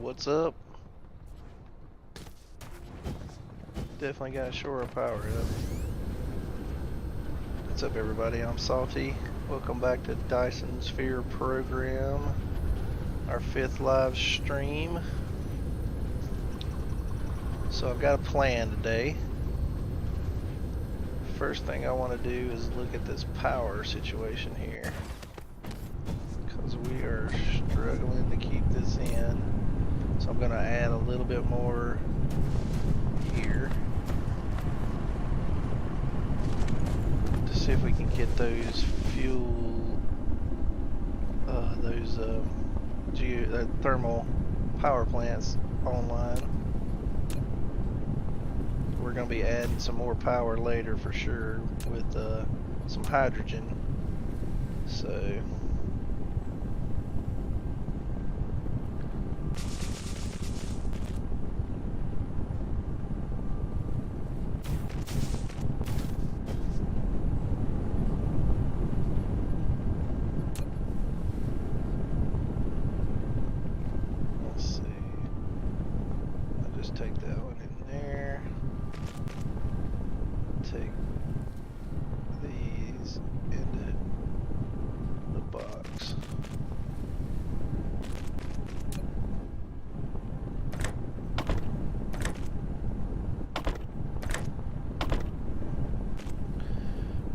What's up? Definitely got to shore our power up. What's up, everybody? I'm Salty. Welcome back to Dyson Sphere Program, our 5th live stream. So I've got a plan today. First thing I want to do is look at this power situation here, because we are struggling to keep this in. So I'm going to add a little bit more here to see if we can get those thermal power plants online. We're going to be adding some more power later for sure with some hydrogen. So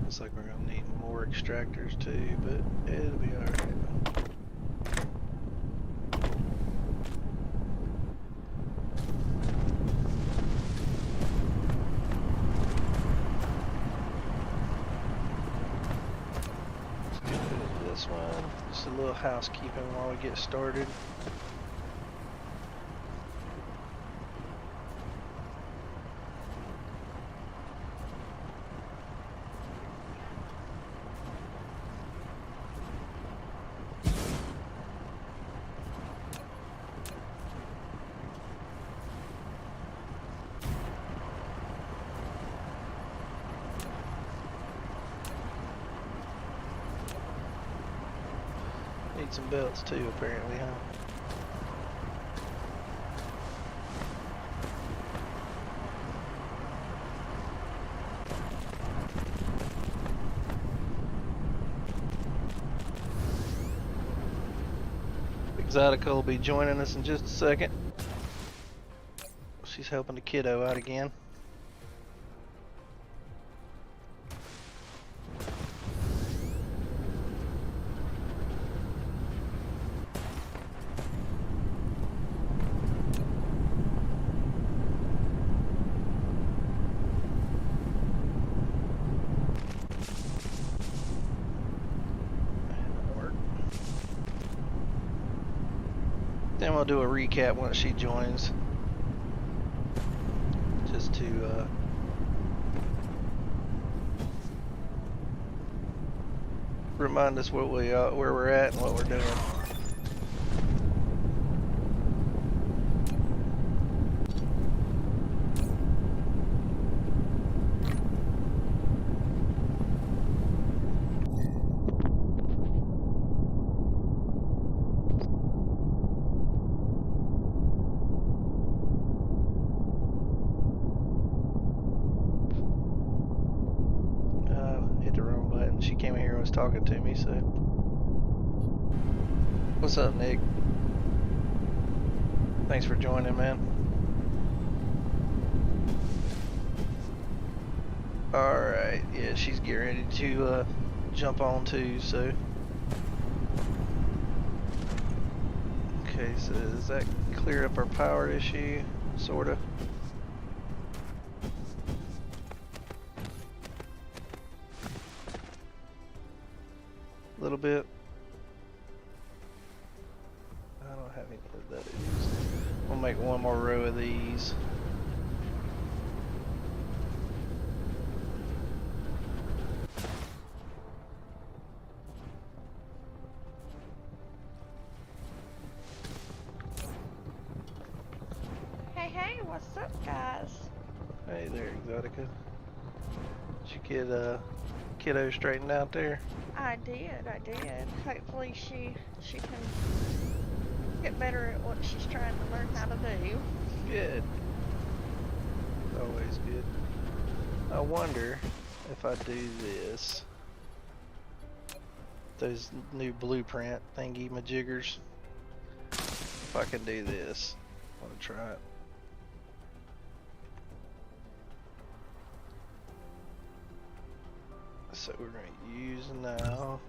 looks like we're going to need more extractors too, but it'll be alright. This one, just a little housekeeping while we get started. Need some belts too, apparently, huh? Exotica will be joining us in just a second. She's helping the kiddo out again. Then we'll do a recap once she joins, just to remind us where we're at and what we're doing. She came here and was talking to me, so. What's up, Nick? Thanks for joining, man. Alright, yeah, she's getting ready to jump on too, so. Okay, so does that clear up our power issue? Sorta. A little bit. I don't have any of that. We'll make one more row of these. Hey, what's up, guys? Hey there, Exotica. Did you get kiddo straightened out there? I did. Hopefully she can get better at what she's trying to learn how to do. Good. Always good. I wonder if I do this. Those new blueprint thingy majiggers. If I can do this. I want to try it. So we're going to use now.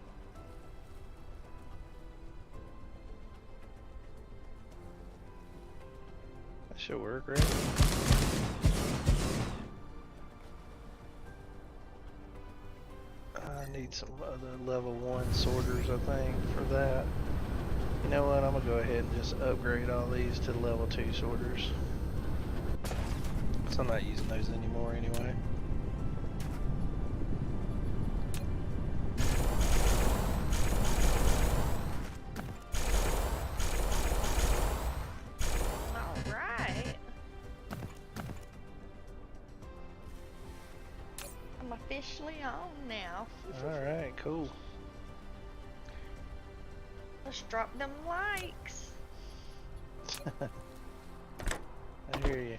That should work, right? I need some other level 1 sorters, I think, for that. You know what? I'm going to go ahead and just upgrade all these to level 2 sorters. So I'm not using those anymore anyway. Alright. I'm officially on now. Alright, cool. Let's drop them likes. I hear you.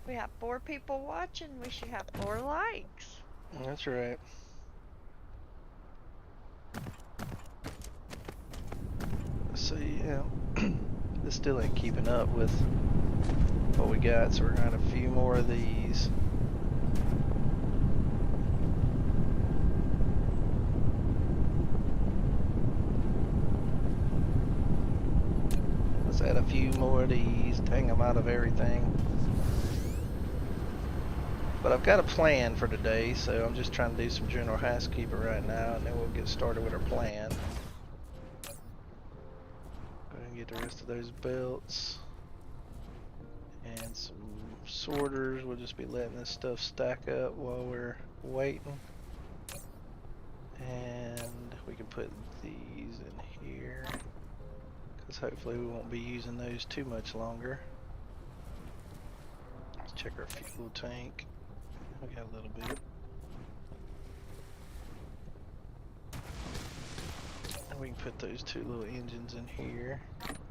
We have 4 people watching. We should have 4 likes. That's right. So yeah, this still ain't keeping up with what we got, so we're gonna have a few more of these. Let's add a few more of these, hang them out of everything. But I've got a plan for today, so I'm just trying to do some general housekeeping right now, and then we'll get started with our plan. Go ahead and get the rest of those belts. And some sorters. We'll just be letting this stuff stack up while we're waiting. And we can put these in here, because hopefully we won't be using those too much longer. Let's check our fuel tank. We got a little bit. And we can put those 2 little engines in here.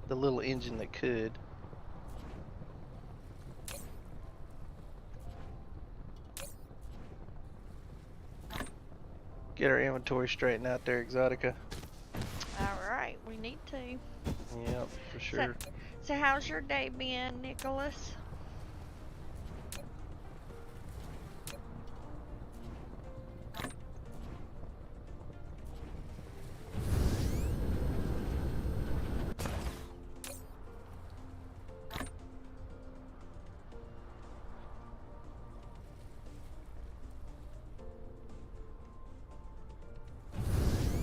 The little engine that could. Get our inventory straightened out there, Exotica. Alright, we need to. Yep, for sure. So how's your day been, Nicholas?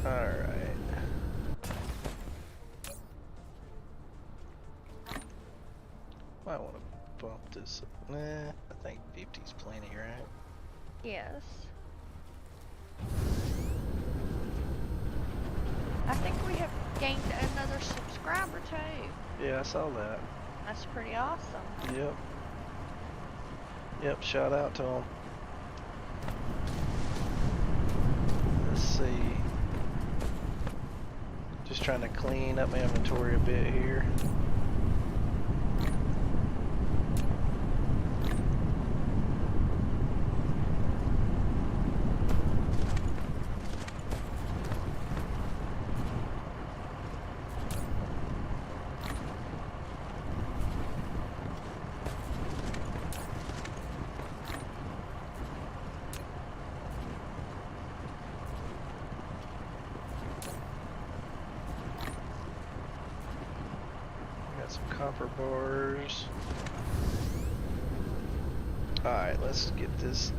Alright. Might want to bump this up. Nah, I think 50's plenty, right? Yes. I think we have gained another subscriber too. Yeah, I saw that. That's pretty awesome. Yep. Yep, shout out to him. Let's see. Just trying to clean up my inventory a bit here. Some copper bars. Alright, let's get this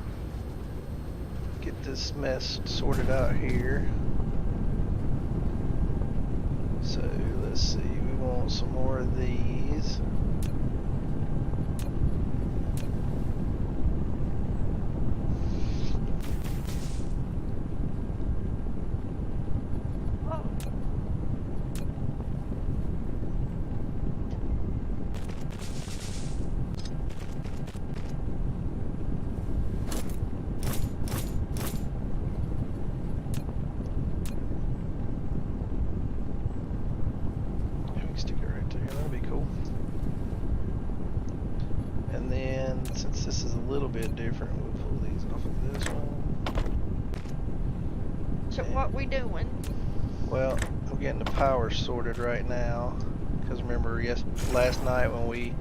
mess sorted out here. So let's see, we want some more of these. that'd be cool. And then, since this is a little bit different, we'll pull these off of this one. So what we doing? Well, I'm getting the power sorted right now. Because remember, last night when we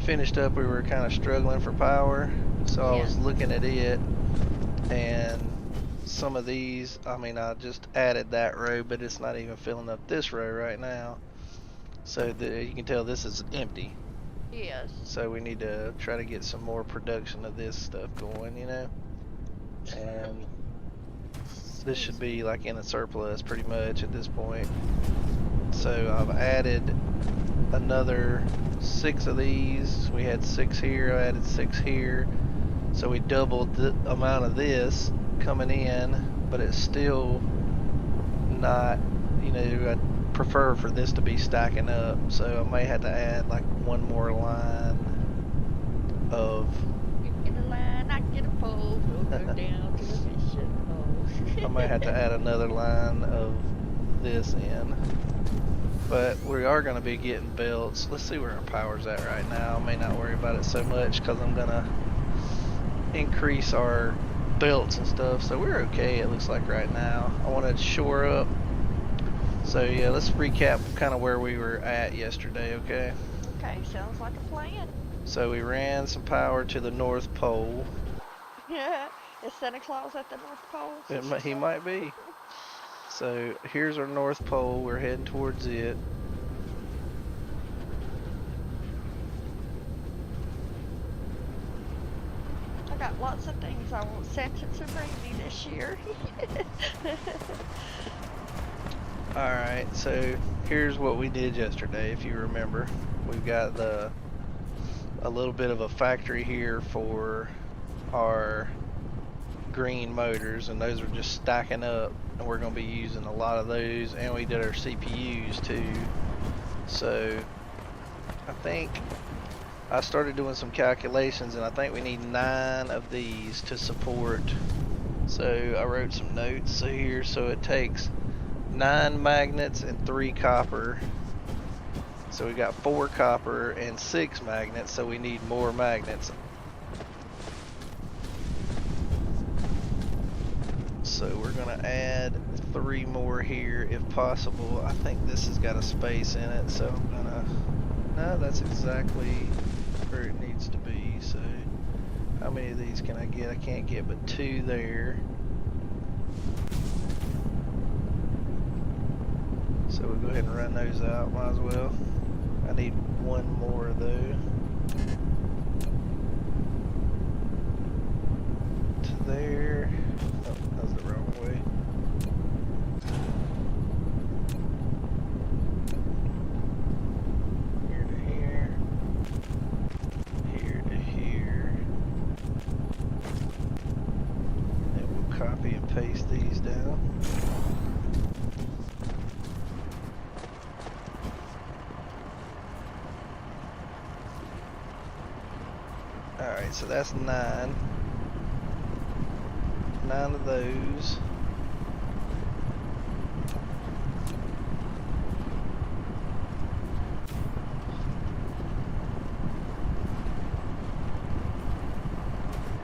finished up, we were kind of struggling for power. So I was looking at it, and some of these, I mean, I just added that row, but it's not even filling up this row right now. So you can tell this is empty. Yes. So we need to try to get some more production of this stuff going, you know. And this should be like in a surplus pretty much at this point. So I've added another 6 of these. We had 6 here, I added 6 here. So we doubled the amount of this coming in, but it's still not, you know, I'd prefer for this to be stacking up. So I may have to add like one more line of... You get a line, I get a pole, we'll go down to the fishing hole. I might have to add another line of this in. But we are going to be getting belts. Let's see where our power's at right now. I may not worry about it so much because I'm going to increase our belts and stuff. So we're okay, it looks like right now. I want to shore up. So yeah, let's recap kind of where we were at yesterday, okay? Okay, sounds like a plan. So we ran some power to the North Pole. Yeah, is Santa Claus at the North Pole? He might be. So here's our North Pole, we're heading towards it. I got lots of things I want Santa to bring me this year. Alright, so here's what we did yesterday, if you remember. We've got a little bit of a factory here for our green motors, and those are just stacking up, and we're going to be using a lot of those, and we did our CPUs too. So I think I started doing some calculations, and I think we need 9 of these to support. So I wrote some notes here. So it takes 9 magnets and 3 copper. So we got 4 copper and 6 magnets, so we need more magnets. So we're gonna add 3 more here if possible. I think this has got a space in it, so I'm gonna... No, that's exactly where it needs to be. So how many of these can I get? I can't get but 2 there. So we'll go ahead and run those out, might as well. I need 1 more though. To there. Oh, that was the wrong way. Here to here. Here to here. And we'll copy and paste these down. Alright, so that's 9. 9 of those.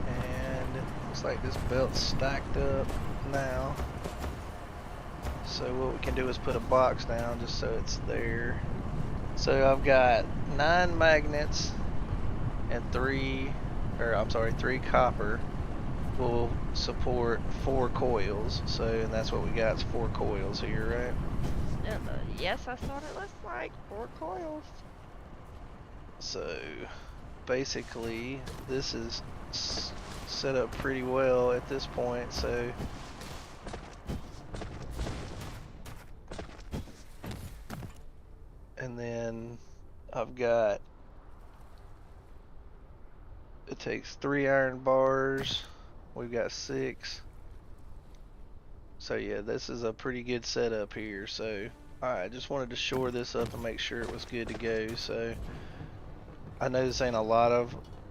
And looks like this belt's stacked up now. So what we can do is put a box down just so it's there. So I've got 9 magnets and 3 copper will support 4 coils. So, and that's what we got, is 4 coils here, right? Yes, that's what it looks like. 4 coils. So basically this is set up pretty well at this point. So and then I've got, it takes 3 iron bars. We've got 6. So yeah, this is a pretty good setup here. So alright, just wanted to shore this up and make sure it was good to go. So I know this ain't a lot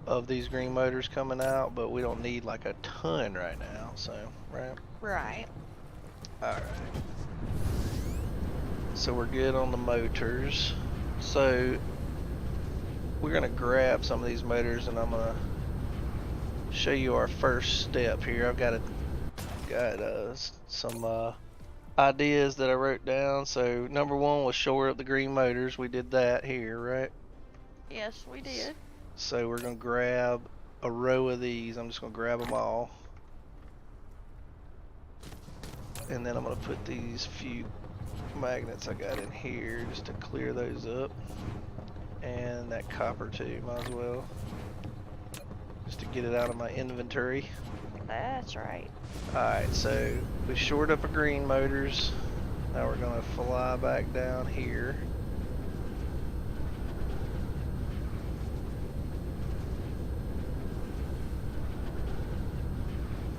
of these green motors coming out, but we don't need like a ton right now. So right. Right. Alright. So we're good on the motors. So we're gonna grab some of these motors, and I'm gonna show you our first step here. I've got some ideas that I wrote down. So number one was shore up the green motors. We did that here, right? Yes, we did. So we're gonna grab a row of these. I'm just gonna grab them all, and then I'm gonna put these few magnets I got in here just to clear those up, and that copper too, might as well, just to get it out of my inventory. That's right. Alright, so we shored up our green motors. Now we're gonna fly back down here.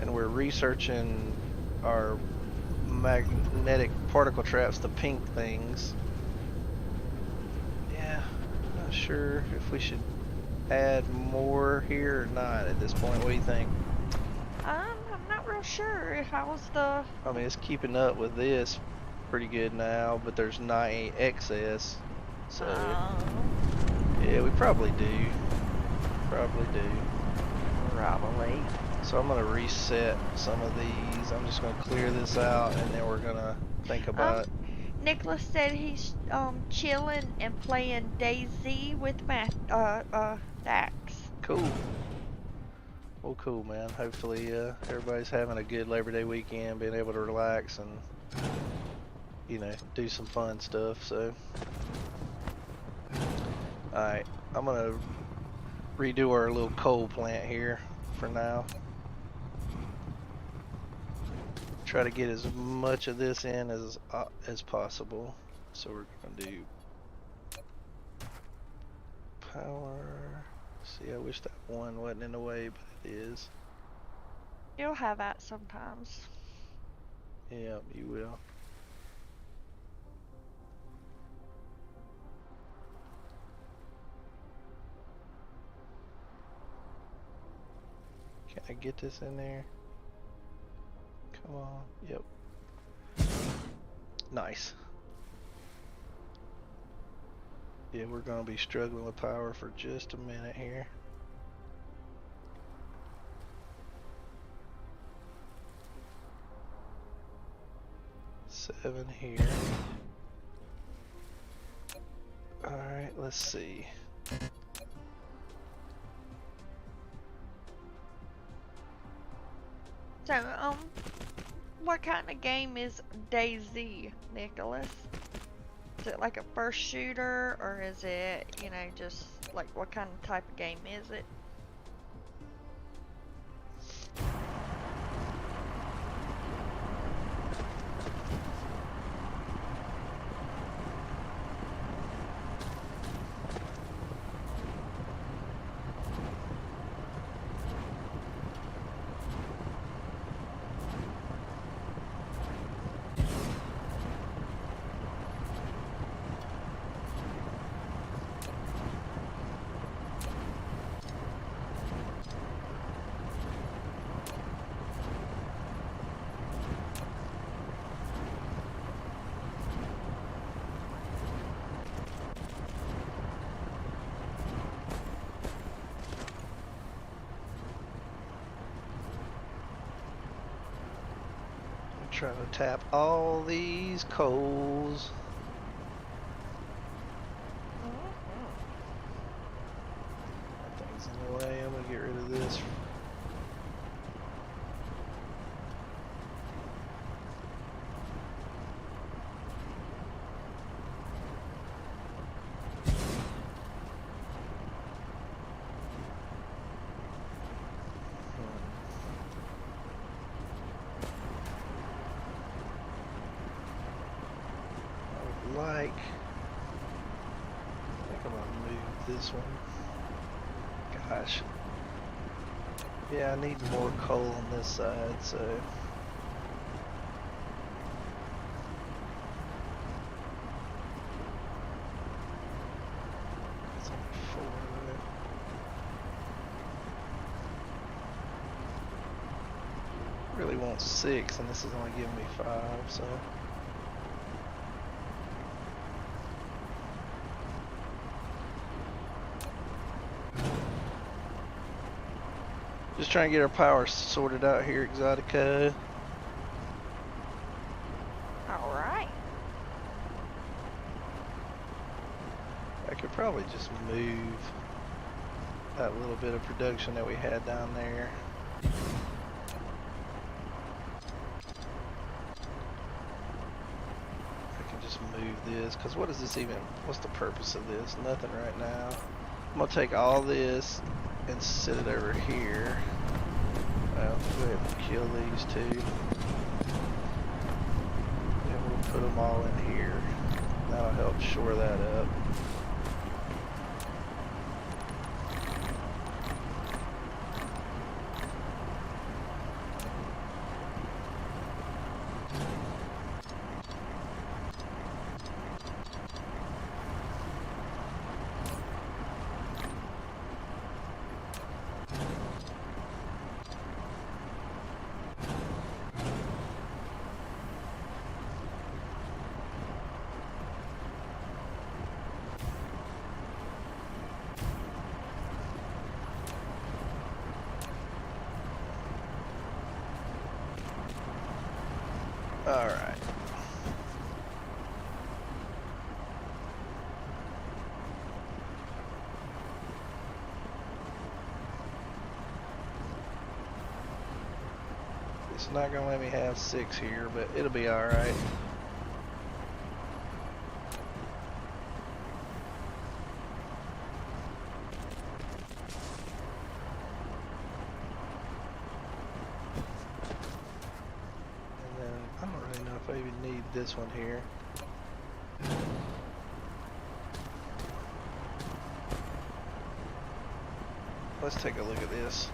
And we're researching our magnetic particle traps, the pink things. Yeah, not sure if we should add more here or not at this point. What do you think? I'm not real sure. How's the... I mean, it's keeping up with this pretty good now, but there's not any excess. So, yeah, we probably do. Probably. So I'm gonna reset some of these. I'm just gonna clear this out, and then we're gonna think about it. Nicholas said he's chilling and playing DayZ with Dax. Cool. Well, cool, man. Hopefully, everybody's having a good Labor Day weekend, being able to relax and, you know, do some fun stuff. So, alright, I'm gonna redo our little coal plant here for now. Try to get as much of this in as possible. So we're gonna do power. See, I wish that one wasn't in the way, but it is. You'll have that sometimes. Yeah, you will. Can I get this in there? Come on. Yep. Nice. Yeah, we're gonna be struggling with power for just a minute here. Seven here. Alright, let's see. So, what kind of game is DayZ, Nicholas? Is it like a first shooter, or is it, you know, just like what kind of type of game is it? Trying to tap all these coals. That thing's in the way. I'm gonna get rid of this. I think I'm gonna move this one. Gosh. Yeah, I need more coal on this side, so. It's only 4 though. Really want 6, and this is only giving me 5, so. Just trying to get our power sorted out here, Exotica. Alright. I could probably just move that little bit of production that we had down there. I can just move this, because what is this even, what's the purpose of this? Nothing right now. I'm going to take all this and sit it over here. Well, go ahead and kill these two. And we'll put them all in here. That'll help shore that up. Alright. It's not gonna let me have 6 here, but it'll be alright. I don't really know if I even need this one here. Let's take a look at this.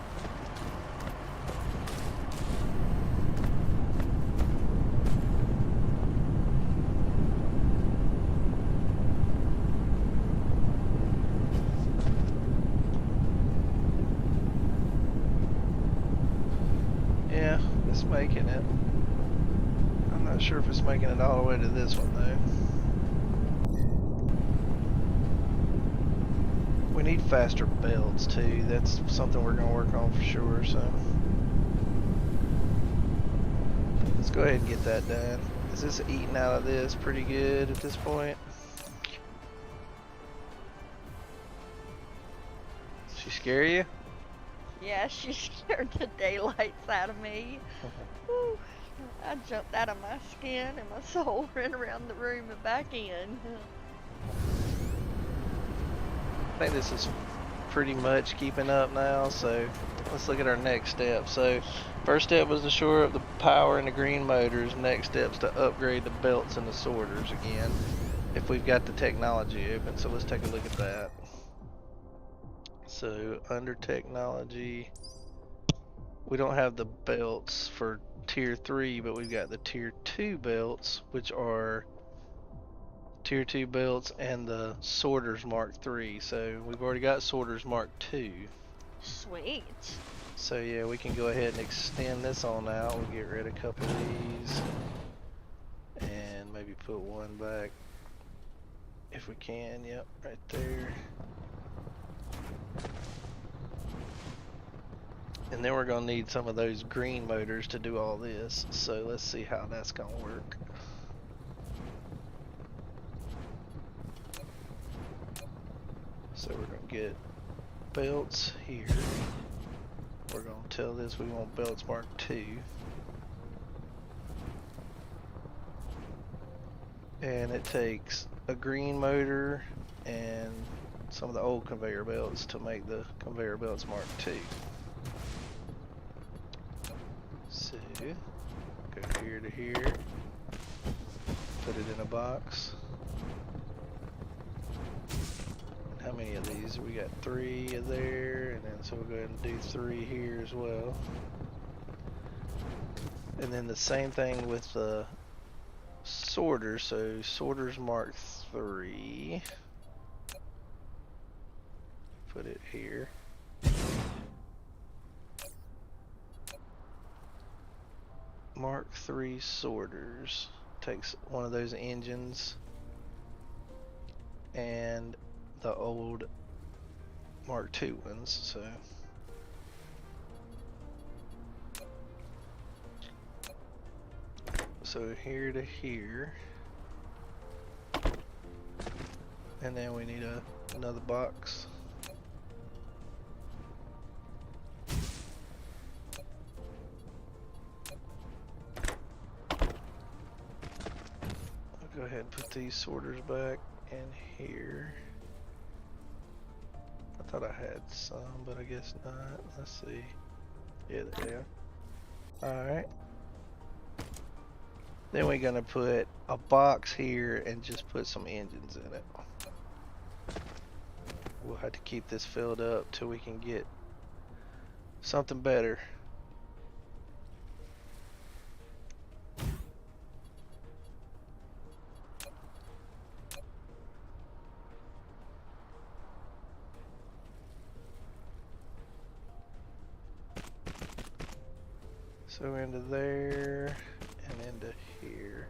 Yeah, it's making it. I'm not sure if it's making it all the way to this one though. We need faster belts too. That's something we're gonna work on for sure, so. Let's go ahead and get that done. Is this eating out of this pretty good at this point? She scare you? Yeah, she scared the daylights out of me. Whew. I jumped out of my skin and my soul ran around the room and back in. I think this is pretty much keeping up now, so let's look at our next step. So first step was to shore up the power and the green motors. Next step's to upgrade the belts and the sorters again, if we've got the technology open. So let's take a look at that. So under technology, we don't have the belts for tier 3, but we've got the tier 2 belts, which are tier 2 belts and the sorters mark 3. So we've already got sorters mark 2. Sweet. So yeah, we can go ahead and extend this on out. We'll get rid of a couple of these and maybe put one back if we can. Yep, right there. And then we're gonna need some of those green motors to do all this. So let's see how that's gonna work. So we're gonna get belts here. We're gonna tell this we want belts mark 2. And it takes a green motor and some of the old conveyor belts to make the conveyor belts mark 2. So, go here to here, put it in a box. And how many of these? We got 3 there, and then so we'll go ahead and do 3 here as well. And then the same thing with the sorters. So sorters mark 3. Put it here. Mark 3 sorters. Takes one of those engines and the old Mark 2 ones. So So here to here. And then we need another box. I'll go ahead and put these sorters back in here. I thought I had some, but I guess not. Let's see. Yeah, there they are. Alright. Then we're gonna put a box here and just put some engines in it. We'll have to keep this filled up till we can get something better. So into there and into here.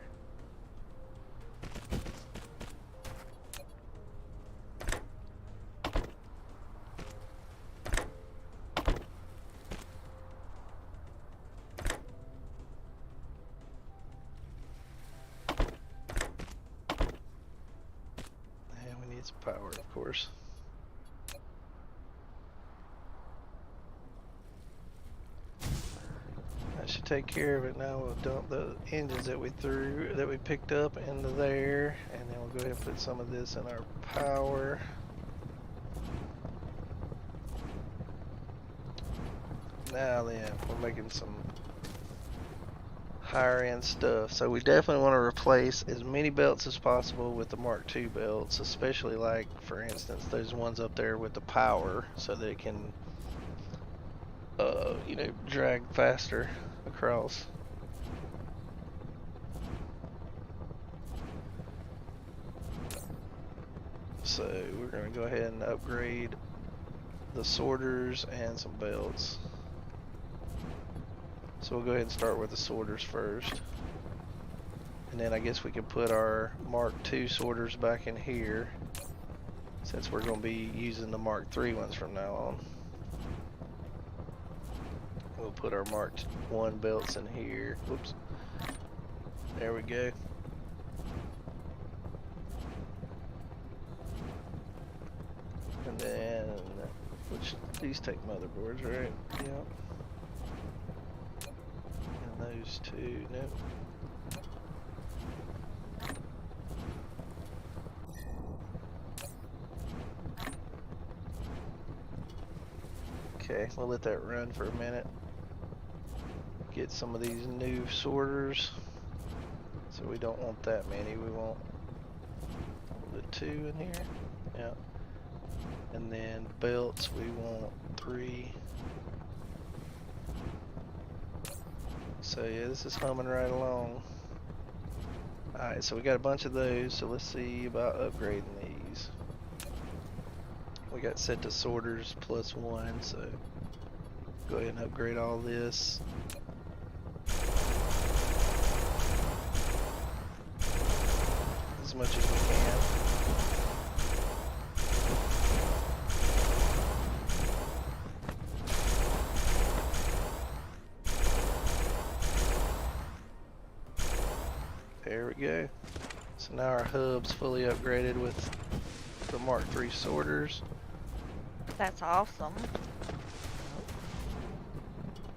And we need some power, of course. That should take care of it. Now we'll dump the engines that we picked up into there, and then we'll go ahead and put some of this in our power. Now then, we're making some higher end stuff. So we definitely want to replace as many belts as possible with the Mark II belts, especially like, for instance, those ones up there with the power, so that it can you know, drag faster across. So we're going to go ahead and upgrade the sorters and some belts. So we'll go ahead and start with the sorters first. And then I guess we can put our Mark II sorters back in here, since we're going to be using the Mark III ones from now on. We'll put our Mark I belts in here. Whoops. There we go. And then, which these take motherboards, right? Yep. And those two, nope. Okay, we'll let that run for a minute. Get some of these new sorters. So we don't want that many. We want the 2 in here. Yeah. And then belts, we want 3. So yeah, this is humming right along. Alright, so we got a bunch of those. So let's see about upgrading these. We got set to sorters +1, so go ahead and upgrade all this. As much as we can. There we go. So now our hub's fully upgraded with the Mark III sorters. That's awesome.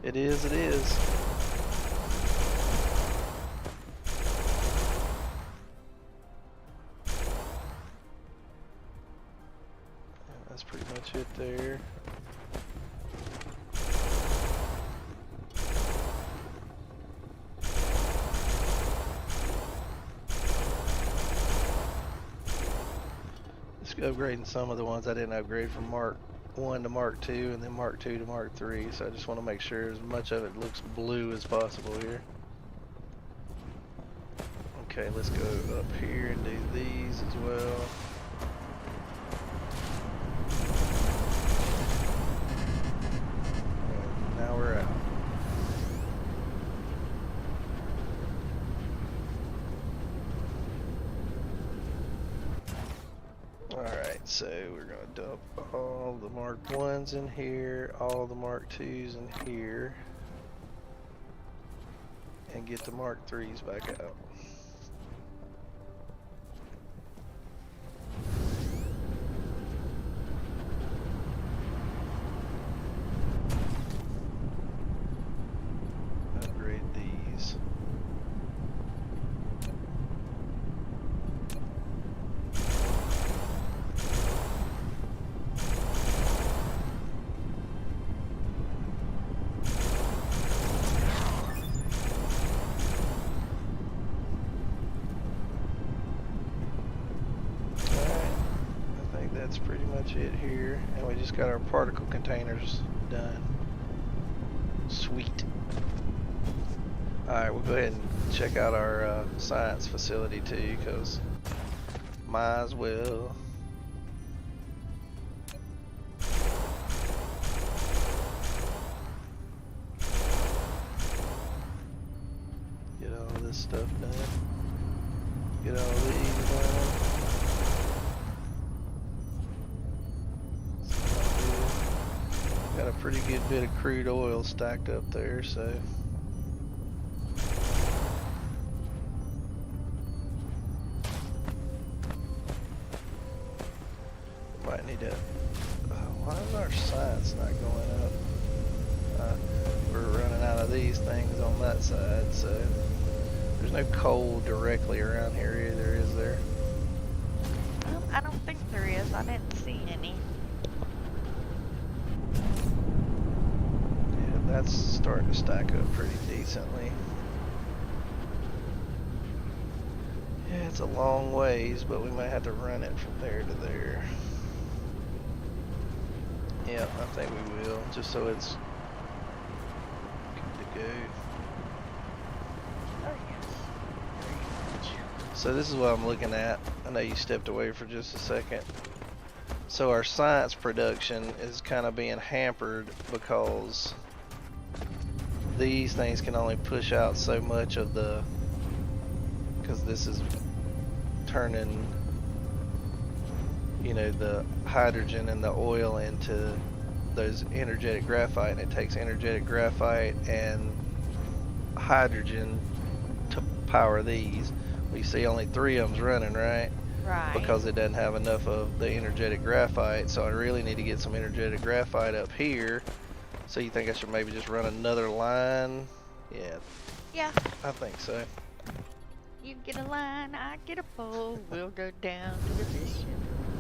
It is, it is. That's pretty much it there. Just upgrading some of the ones I didn't upgrade from Mark I to Mark II and then Mark II to Mark III, so I just want to make sure as much of it looks blue as possible here. Okay, let's go up here and do these as well. And now we're out. Alright, so we're going to dump all the Mark I's in here, all the Mark II's in here. and get the Mark IIIs back out. Upgrade these. That's pretty much it here, and we just got our particle containers done. Sweet. Alright, we'll go ahead and check out our science facility too, because might as well. Get all this stuff done. Get all these done. Got a pretty good bit of crude oil stacked up there, so might need to. Why is our science not going up? We're running out of these things on that side, so there's no coal directly around here either, is there? I don't think there is. I didn't see any. That's starting to stack up pretty decently. Yeah, it's a long ways, but we might have to run it from there to there. Yeah, I think we will, just so it's good to go. Oh, yes. So this is what I'm looking at. I know you stepped away for just a second. So our science production is kind of being hampered because these things can only push out so much of the, because this is turning, you know, the hydrogen and the oil into those energetic graphite, and it takes energetic graphite and hydrogen to power these. We see only 3 of them's running, right? Right. Because it doesn't have enough of the energetic graphite, so I really need to get some energetic graphite up here. So you think I should maybe just run another line? Yeah. Yeah. I think so. You get a line, I get a pole. We'll go down to the fishing.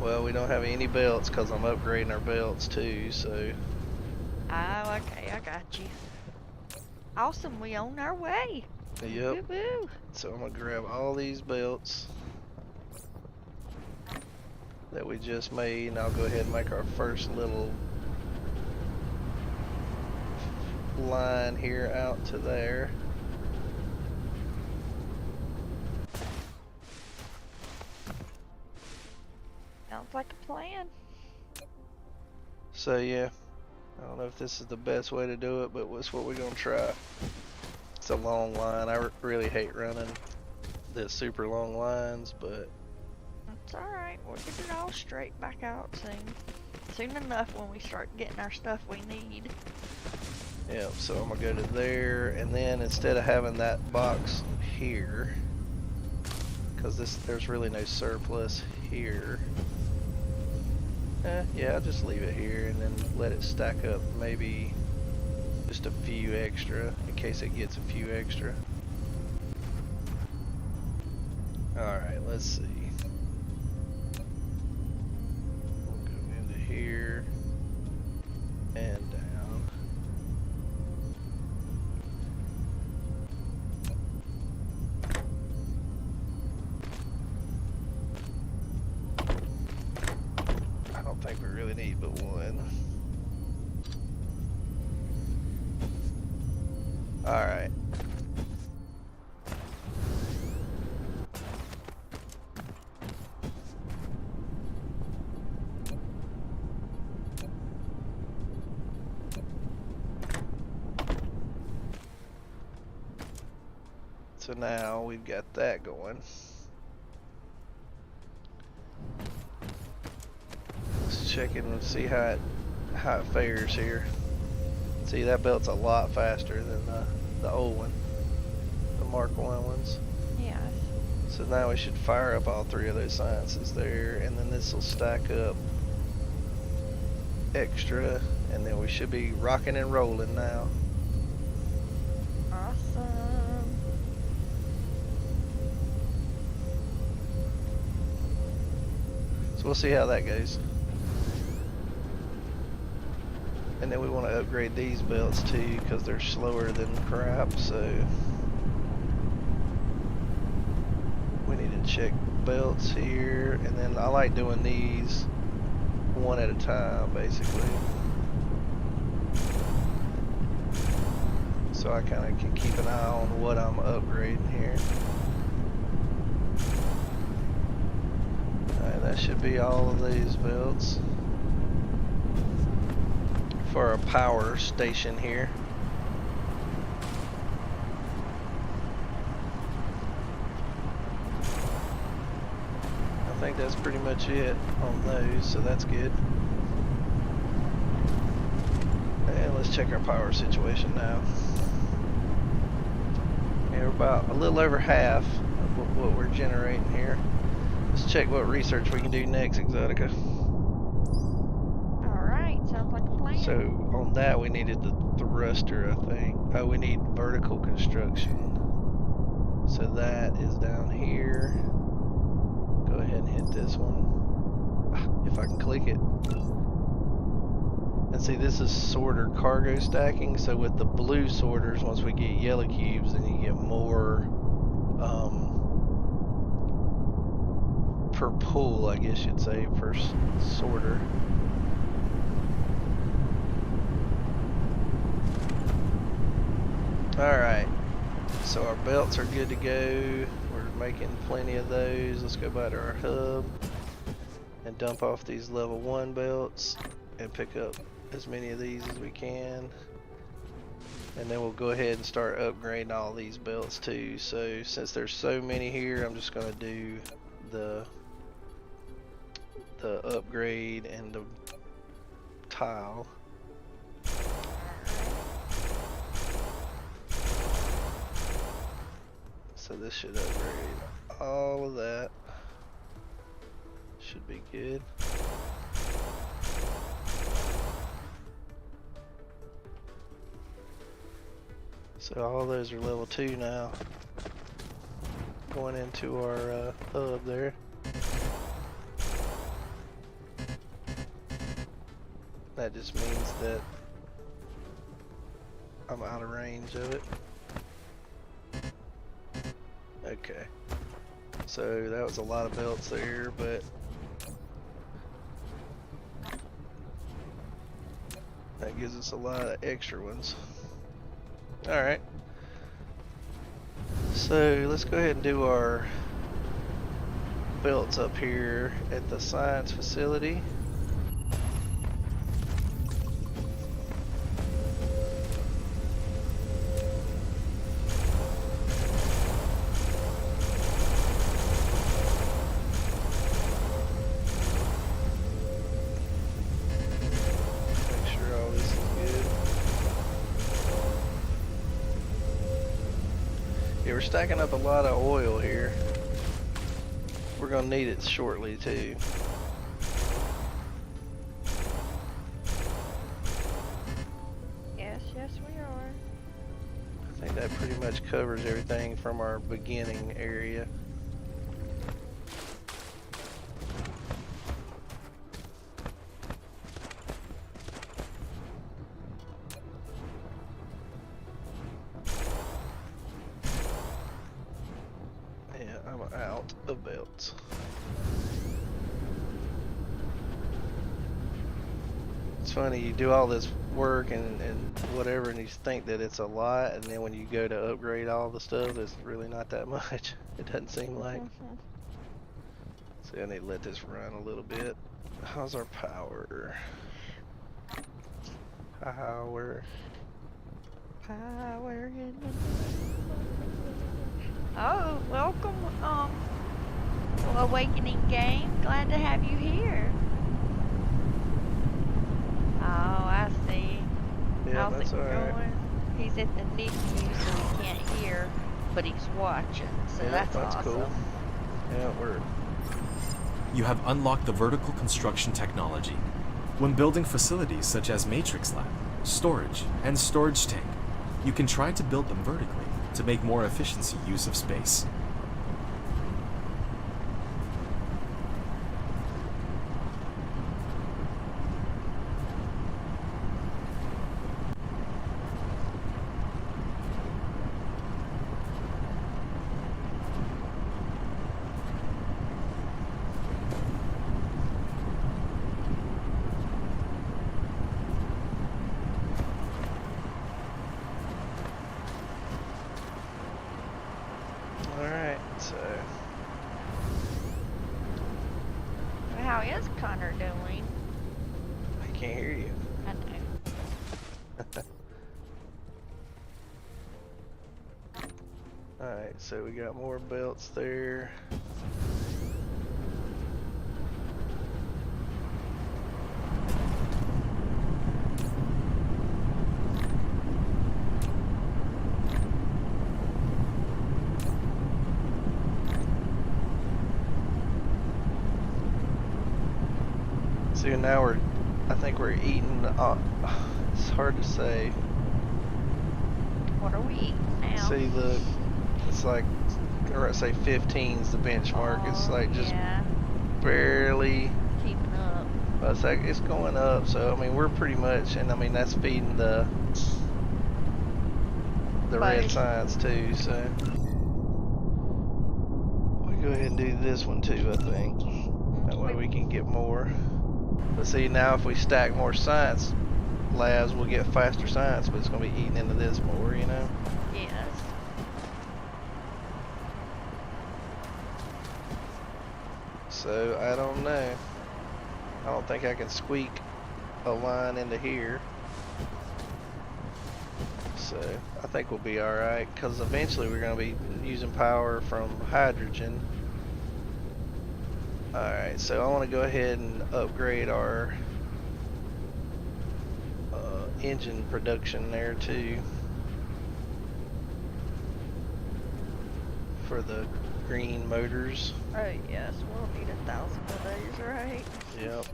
Well, we don't have any belts because I'm upgrading our belts too, so. Oh, okay, I got you. Awesome, we on our way. Yep. Woo-woo. So I'm gonna grab all these belts that we just made, and I'll go ahead and make our first little line here out to there. Sounds like a plan. So yeah, I don't know if this is the best way to do it, but it's what we're gonna try. It's a long line. I really hate running the super long lines, but That's alright, we'll get it all straight back out soon. Soon enough when we start getting our stuff we need. yeah, so I'm gonna go to there, and then instead of having that box here, because there's really no surplus here. Yeah, I'll just leave it here and then let it stack up maybe just a few extra in case it gets a few extra. Alright, let's see. We'll go into here and down. I don't think we really need but one. Alright. So now we've got that going. Let's check it and see how it fares here. See, that belt's a lot faster than the old one. Mark 1 ones. Yes. So now we should fire up all 3 of those sciences there, and then this will stack up extra, and then we should be rocking and rolling now. Awesome. So we'll see how that goes. And then we want to upgrade these belts too, because they're slower than crap, so we need to check belts here, and then I like doing these one at a time basically, so I kind of can keep an eye on what I'm upgrading here. Alright, that should be all of these belts for a power station here. I think that's pretty much it on those, so that's good. And let's check our power situation now. Yeah, we're about a little over half of what we're generating here. Let's check what research we can do next, Exotica. Alright, sounds like a plan. So on that we needed the thruster, I think. Oh, we need vertical construction. So that is down here. Go ahead and hit this one. If I can click it. And see, this is sorter cargo stacking. So with the blue sorters, once we get yellow cubes, then you get more per pull, I guess you'd say, per sorter. Alright, so our belts are good to go. We're making plenty of those. Let's go back to our hub and dump off these level 1 belts and pick up as many of these as we can. And then we'll go ahead and start upgrading all these belts too. So since there's so many here, I'm just going to do the upgrade and the tile. So this should upgrade all of that. Should be good. So all those are level 2 now. Going into our hub there. That just means that I'm out of range of it. Okay. So that was a lot of belts there, but that gives us a lot of extra ones. Alright. So let's go ahead and do our belts up here at the science facility. We're stacking up a lot of oil here. We're gonna need it shortly too. Yes, we are. I think that pretty much covers everything from our beginning area. Out of belts. It's funny, you do all this work and whatever, and you think that it's a lot, and then when you go to upgrade all the stuff, it's really not that much. It doesn't seem like. So I need to let this run a little bit. How's our power? Power in the... Oh, welcome, Awakening Game. Glad to have you here. Oh, I see. Yeah, How's that's it alright. going? He's at the NICU, so he can't hear. somebody's watching, so Yeah, that's that's awesome. cool. Yeah, we're You have unlocked the vertical construction technology. When building facilities such as Matrix Lab, storage, and storage tank, you can try to build them vertically to make more efficiency use of space. alright, so How is Connor doing? I can't hear you. I know. Alright, so we got more belts there. See, now I think we're eating, it's hard to say. What are we eating now? See, it's like, or I say 15 is the benchmark. It's like just yeah, barely, keeping up. but it's like, it's going up. So, I mean, we're pretty much, and I mean, that's feeding the red Both. science too, so. We go ahead and do this one too, I think. That way we can get more. But see, now if we stack more science labs, we'll get faster science, but it's going to be eating into this more, you know? Yes. So, I don't know. I don't think I can squeak a line into here. So, I think we'll be alright, because eventually we're going to be using power from hydrogen. Alright, so I want to go ahead and upgrade our engine production there too. For the green motors. Oh yes, we'll need 1,000 of those, right? Yep.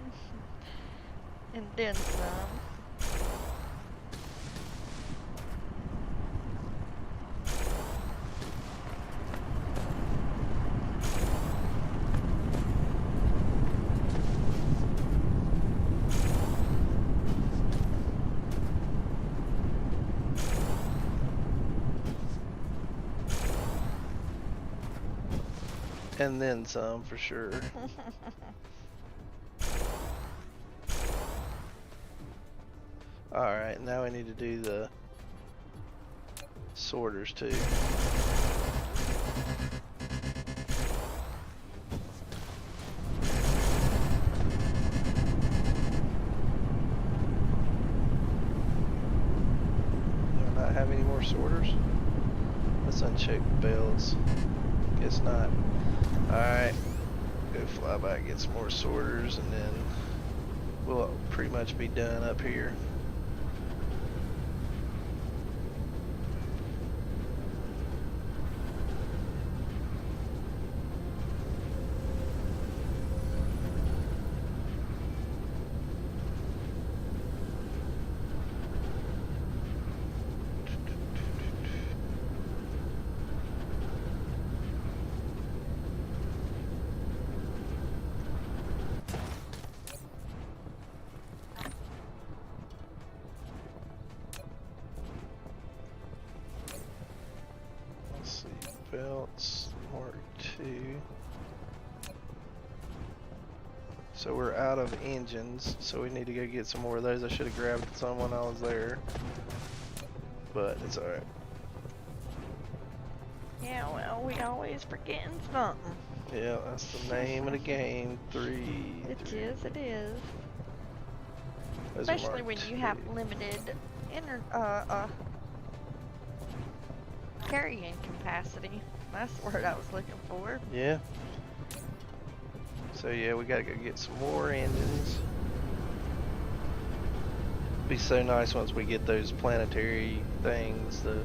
And then some. And then some for sure. Alright, now we need to do the sorters too. Do I not have any more sorters? Let's uncheck the belts. Guess not. Alright, go fly back, get some more sorters, and then we'll pretty much be done up here. Belts, Mark II. So we're out of engines, so we need to go get some more of those. I should have grabbed some when I was there, but it's alright. Yeah, well, we always forgetting something. Yeah, that's the name of the game. Three. It is, it is. Those are Especially Mark when you II. have limited carrying capacity. That's the word I was looking for. Yeah. So yeah, we gotta go get some more engines. Be so nice once we get those planetary things, the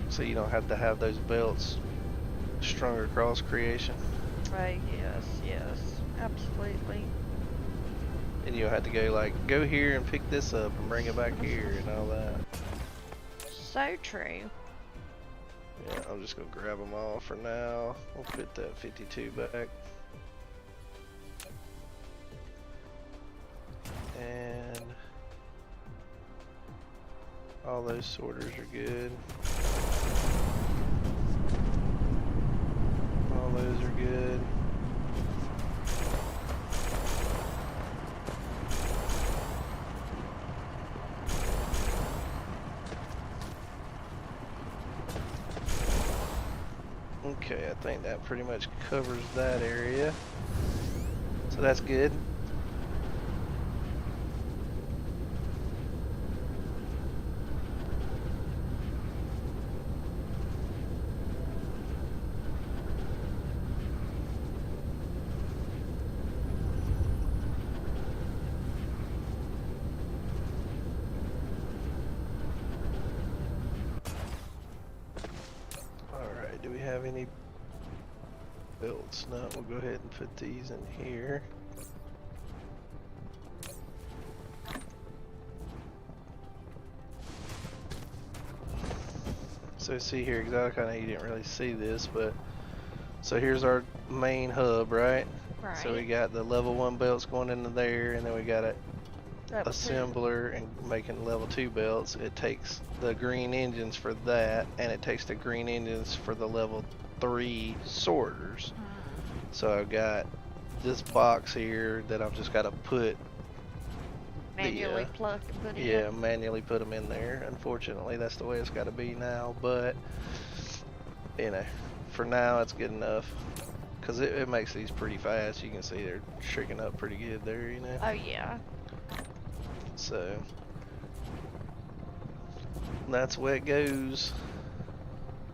so you don't have to have those belts strung across creation. Yes, absolutely. And you don't have to go like, go here and pick this up and bring it back here and all that. So true. Yeah, I'm just gonna grab them all for now. We'll put that 52 back. And all those sorters are good. All those are good. Okay, I think that pretty much covers that area. So that's good. Alright, do we have any belts? No, we'll go ahead and put these in here. So see here, Exotic, I know you didn't really see this, but so here's our main hub, right? Right. So we got the level 1 belts going into there, and then we got a Level 2. assembler and making level 2 belts. It takes the green engines for that, and it takes the green engines for the level 3 sorters. So I've got this box here that I've just got to put Manually plug and put it yeah, in. manually put them in there. Unfortunately, that's the way it's got to be now, but you know, for now it's good enough because it makes these pretty fast. You can see they're shrinking up pretty good there, you know. Oh yeah. So that's the way it goes.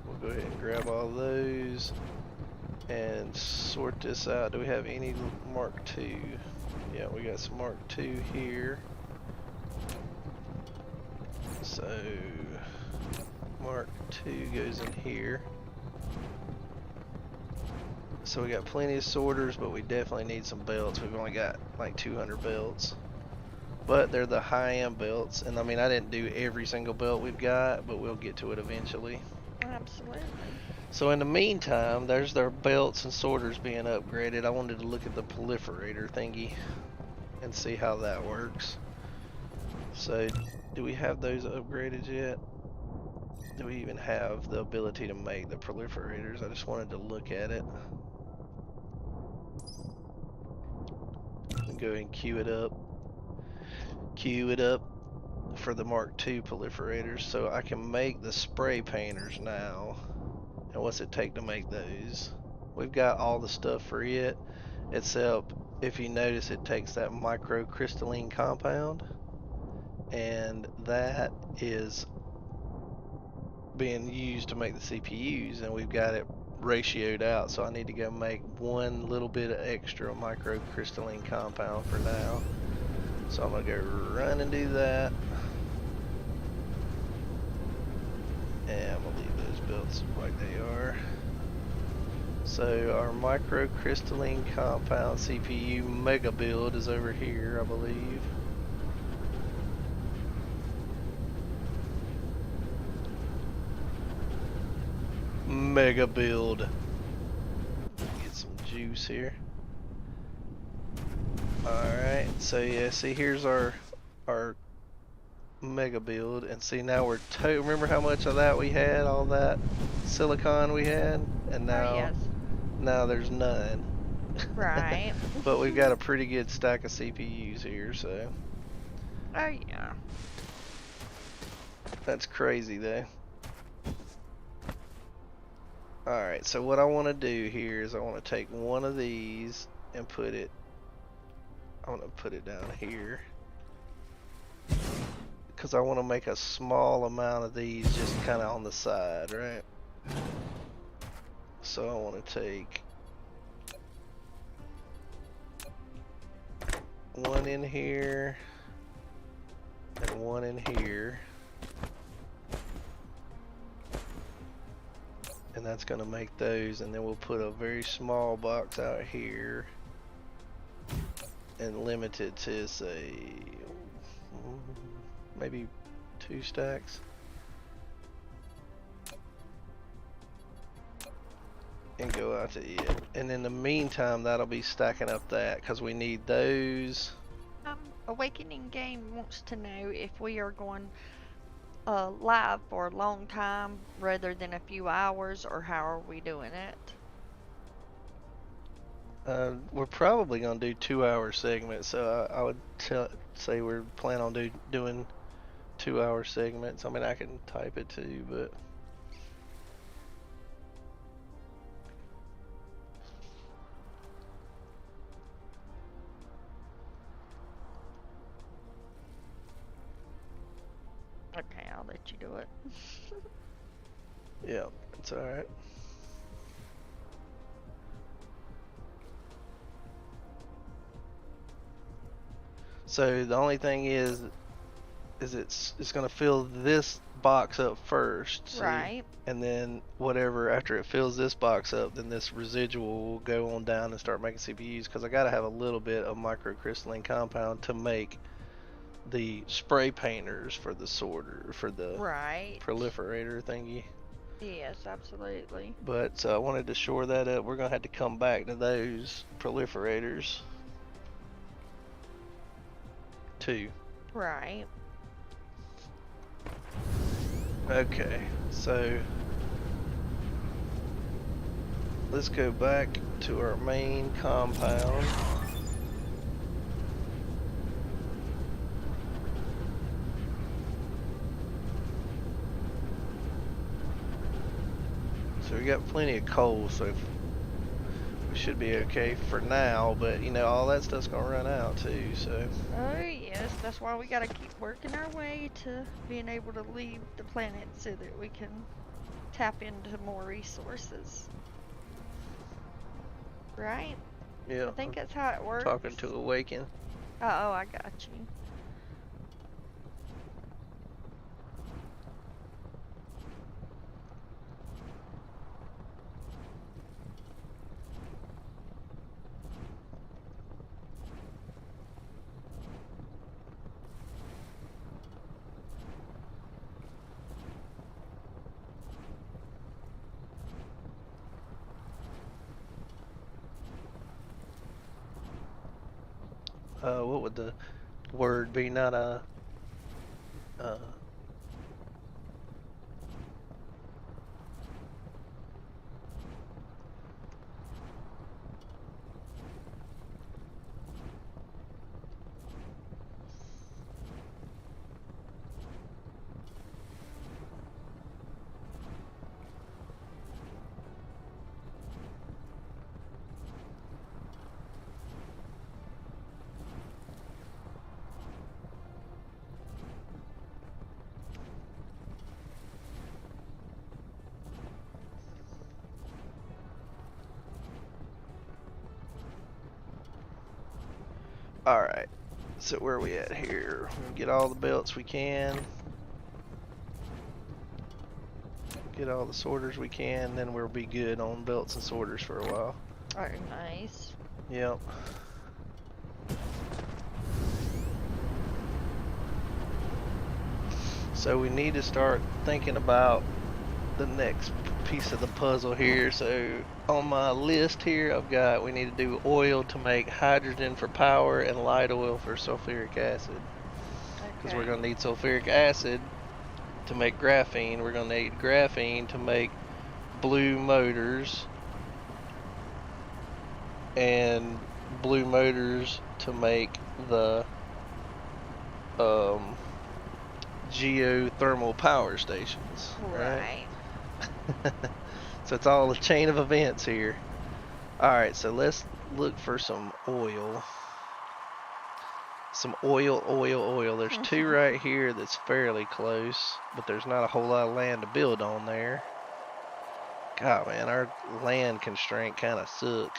We'll go ahead and grab all those and sort this out. Do we have any Mark II? Yeah, we got some Mark II here. So Mark II goes in here. So we got plenty of sorters, but we definitely need some belts. We've only got like 200 belts. But they're the high-end belts, and I mean I didn't do every single belt we've got, but we'll get to it eventually. Absolutely. So in the meantime, there's their belts and sorters being upgraded. I wanted to look at the proliferator thingy and see how that works. So do we have those upgraded yet? Do we even have the ability to make the proliferators? I just wanted to look at it. And go ahead and queue it up. Queue it up for the Mark II proliferators, so I can make the spray painters now. And what's it take to make those? We've got all the stuff for it, except if you notice it takes that microcrystalline compound, and that is being used to make the CPUs, and we've got it ratioed out, so I need to go make one little bit of extra microcrystalline compound for now. So I'm gonna go run and do that. And I'm gonna leave those belts like they are. So our microcrystalline compound CPU mega build is over here, I believe. Mega build. Get some juice here. Alright, so yeah, see here's our mega build, and see now we're remember how much of that we had, all that silicon we had, and now yes. now there's none. Right. But we've got a pretty good stack of CPUs here, so Oh yeah. that's crazy though. Alright, so what I want to do here is I want to take one of these and put it, I want to put it down here, because I want to make a small amount of these just kind of on the side, right? So I want to take one in here and one in here. and that's going to make those, and then we'll put a very small box out here and limit it to, say, maybe 2 stacks. And go out to it. And in the meantime, that'll be stacking up that, because we need those. Awakening Game wants to know if we are going live for a long time rather than a few hours, or how are we doing it? We're probably going to do 2-hour segments, so I would say we're planning on doing 2-hour segments. I mean, I can type it too, but Okay, I'll let you do it. yeah, it's alright. So the only thing is it's going to fill this box up first, see? Right. And then whatever, after it fills this box up, then this residual will go on down and start making CPUs, because I got to have a little bit of microcrystalline compound to make the spray painters for the sorter, for the Right. proliferator thingy. Yes, absolutely. But so I wanted to shore that up. We're going to have to come back to those proliferators too. Right. Okay, so let's go back to our main compound. So we got plenty of coal, so we should be okay for now, but you know, all that stuff's gonna run out too, so. Oh yes, that's why we gotta keep working our way to being able to leave the planet so that we can tap into more resources. Right? Yeah. I think that's how it works. Talking to Awaken. Oh, I got you. What would the word be? Not a, alright. So where are we at here? We'll get all the belts we can. Get all the sorters we can, then we'll be good on belts and sorters for a while. Oh, nice. Yep. So we need to start thinking about the next piece of the puzzle here. So on my list here, I've got, we need to do oil to make hydrogen for power and light oil for sulfuric acid. Because we're going to need sulfuric acid to make graphene. We're going to need graphene to make blue motors, and blue motors to make the geothermal power stations. Right. So it's all a chain of events here. Alright, so let's look for some oil. Some oil. There's 2 right here that's fairly close, but there's not a whole lot of land to build on there. God, man, our land constraint kind of suck.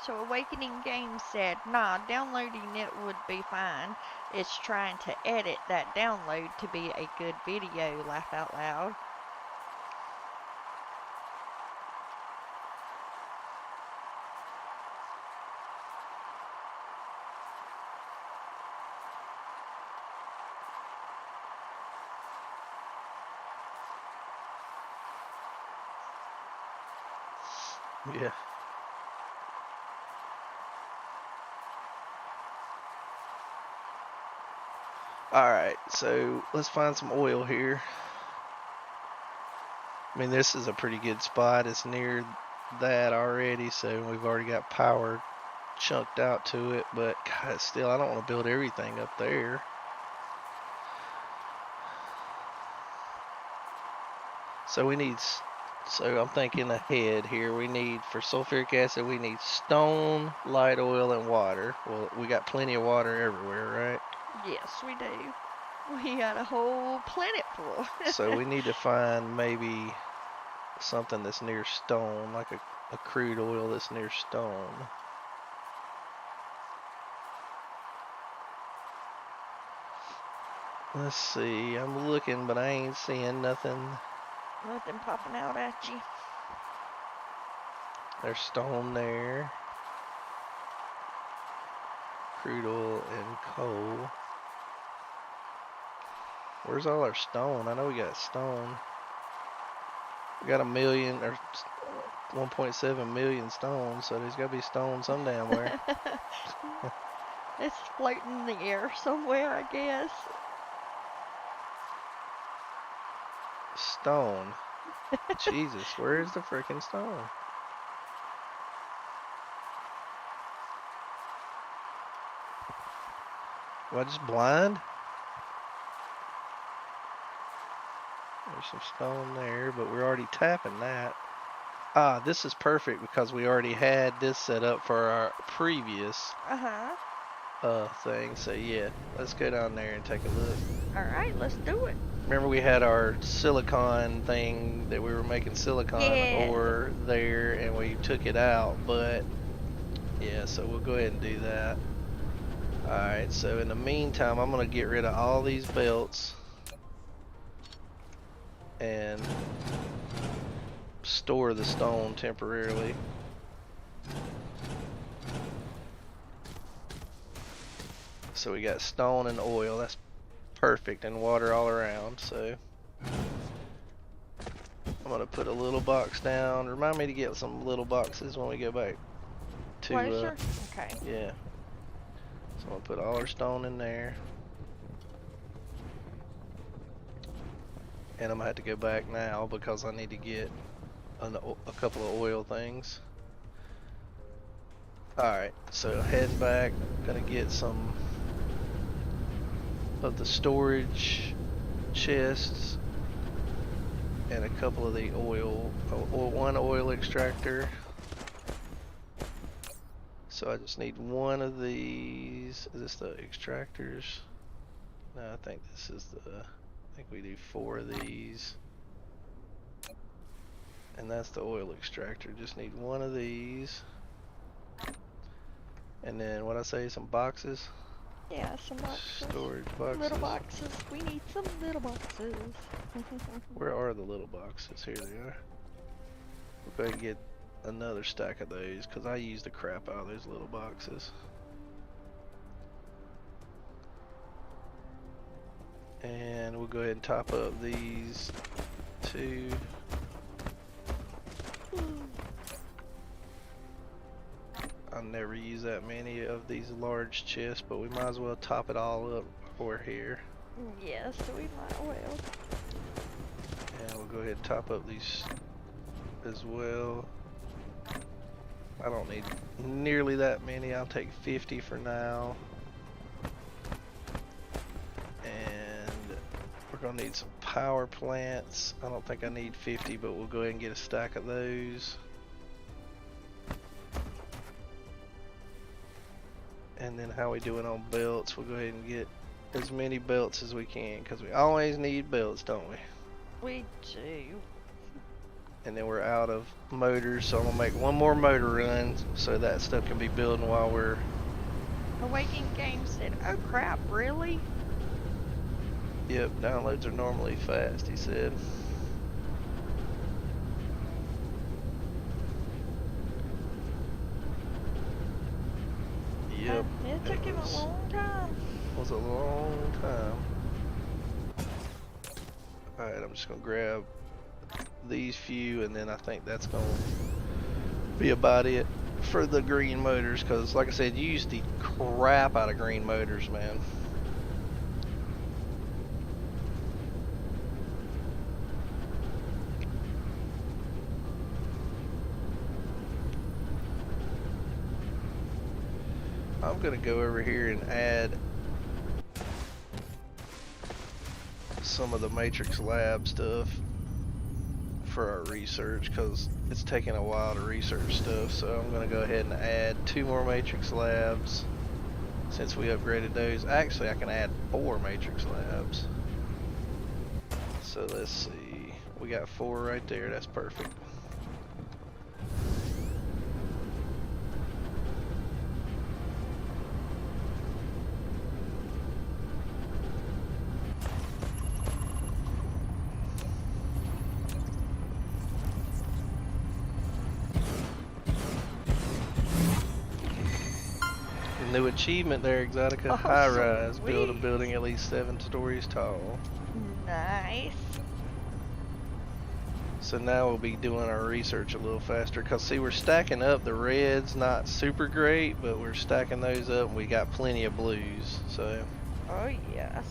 So Awakening Games said, nah, downloading it would be fine. It's trying to edit that download to be a good video, laugh out loud. Yeah. Alright, so let's find some oil here. I mean, this is a pretty good spot. It's near that already, so we've already got power chunked out to it, but God, still, I don't want to build everything up there. So we need, so I'm thinking ahead here. We need, for sulfuric acid, we need stone, light oil, and water. Well, we got plenty of water everywhere, right? Yes, we do. We got a whole planet full. So we need to find maybe something that's near stone, like a crude oil that's near stone. Let's see, I'm looking, but I ain't seeing nothing. Nothing popping out at you. There's stone there. Crude oil and coal. Where's all our stone? I know we got stone. We got 1 million or 1.7 million stones, so there's gotta be stone some damn where. It's floating in the air somewhere, I guess. Stone. Jesus, where's the freaking stone? Am I just blind? There's some stone there, but we're already tapping that. Ah, this is perfect because we already had this set up for our previous thing. So yeah, let's go down there and take a look. Alright, let's do it. Remember we had our silicon thing that we were making silicon ore there, and we took it out, but yeah, so we'll go ahead and do that. Alright, so in the meantime, I'm going to get rid of all these belts and store the stone temporarily. So we got stone and oil, that's perfect, and water all around. So I'm going to put a little box down. Remind me to get some little boxes when we go back to okay. Yeah. So I'm going to put all our stone in there. And I'm going to have to go back now because I need to get a couple of oil things. Alright, so heading back, gonna get some of the storage chests and a couple of the oil, one oil extractor. So I just need one of these. Is this the extractors? No, I think this is I think we do 4 of these. And that's the oil extractor. Just need one of these. And then what I say, some boxes? Yeah, some boxes. Storage boxes. Little boxes. We need some little boxes. Where are the little boxes? Here they are. We'll go ahead and get another stack of those because I use the crap out of those little boxes. And we'll go ahead and top up these 2. I never use that many of these large chests, but we might as well top it all up while we're here. Yes, we might well. And we'll go ahead and top up these as well. I don't need nearly that many. I'll take 50 for now. And we're gonna need some power plants. I don't think I need 50, but we'll go ahead and get a stack of those. And then how we doing on belts? We'll go ahead and get as many belts as we can because we always need belts, don't we? We do. and then we're out of motors, so I'm gonna make one more motor run so that stuff can be building while we're... Awakening Game said, oh crap, really? Yep, downloads are normally fast, he said. Yep. It took him a long time. Was a long time. Alright, I'm just gonna grab these few, and then I think that's gonna be about it for the green motors, because like I said, you use the crap out of green motors, man. I'm gonna go over here and add some of the Matrix Lab stuff for our research, because it's taking a while to research stuff. So I'm gonna go ahead and add 2 more Matrix Labs since we upgraded those. Actually, I can add 4 Matrix Labs. So let's see, we got 4 right there. That's perfect. New achievement there, Exotica. Oh, High rise. Build a sweet. building at least 7 stories tall. Nice. So now we'll be doing our research a little faster, because see, we're stacking up the reds, not super great, but we're stacking those up, and we got plenty of blues. So Oh yes.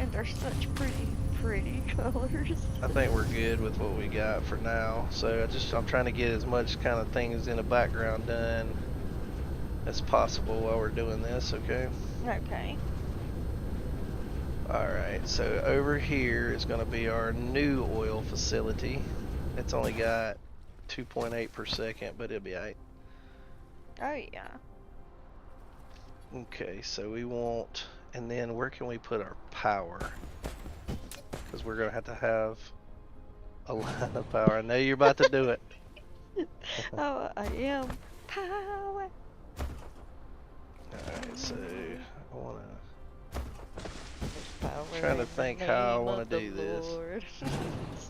And they're such pretty colors. I think we're good with what we got for now. So I'm trying to get as much kind of things in the background done as possible while we're doing this, okay? Okay. Alright, so over here is going to be our new oil facility. It's only got 2.8 per second, but it'll be alright. Oh yeah. Okay, so we want, and then where can we put our power? Because we're going to have a line of power. I know you're about to do it. Oh, I am power. Alright, so I want to... Power Trying to in the think how I name wanna of the do this. Lord.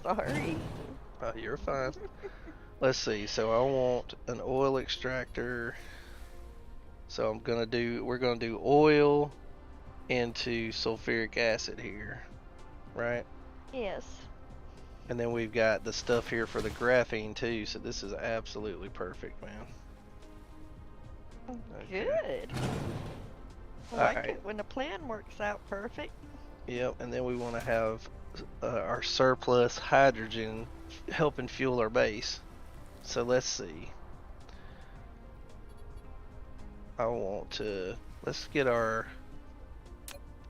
Sorry. You're fine. Let's see, so I want an oil extractor. So we're gonna do oil into sulfuric acid here, right? Yes. And then we've got the stuff here for the graphene too, so this is absolutely perfect, man. Okay. Good. I like Alright. it when the plan works out perfect. Yep, and then we want to have our surplus hydrogen helping fuel our base. So let's see. Let's get our...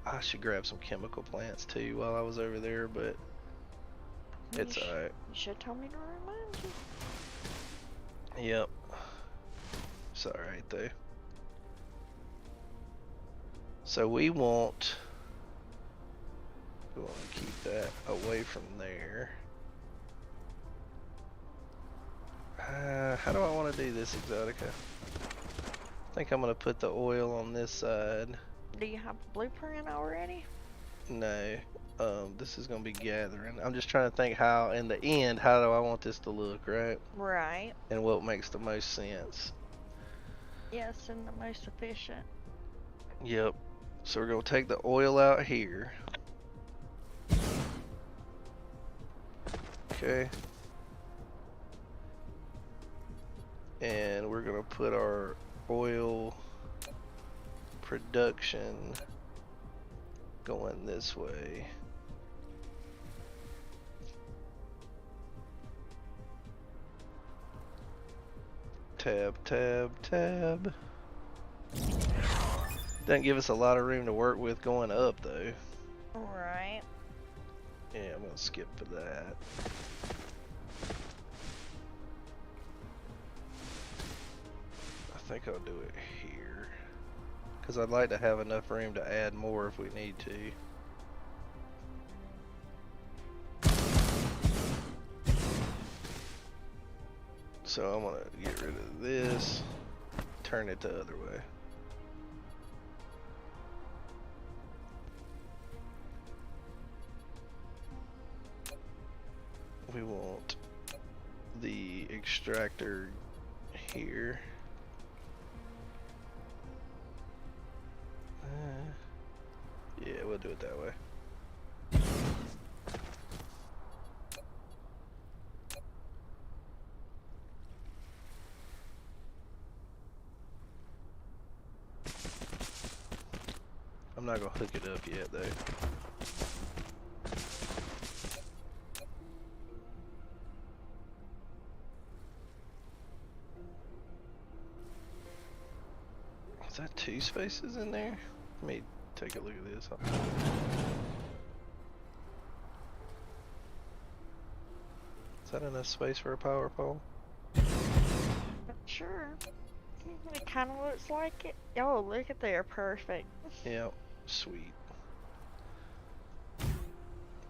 I should grab some chemical plants too while I was over there, but it's alright. You should tell me to remind you. Yep. It's alright though. So we want to keep that away from there. How do I want to do this, Exotica? I think I'm going to put the oil on this side. Do you have a blueprint already? No. This is going to be gathering. I'm just trying to think how, in the end, how do I want this to look, right? Right. And what makes the most sense. Yes, and the most efficient. Yep. So we're going to take the oil out here. Okay. And we're going to put our oil production going this way. Tab, tab, tab. Doesn't give us a lot of room to work with going up though. Right. Yeah, I'm gonna skip for that. I think I'll do it here, because I'd like to have enough room to add more if we need to. So I'm gonna get rid of this, turn it the other way. We want the extractor here. Yeah, we'll do it that way. I'm not gonna hook it up yet though. Is that 2 spaces in there? Let me take a look at this. Is that enough space for a power pole? Sure. It kind of looks like it. Oh, look at there. Perfect. Yep, sweet.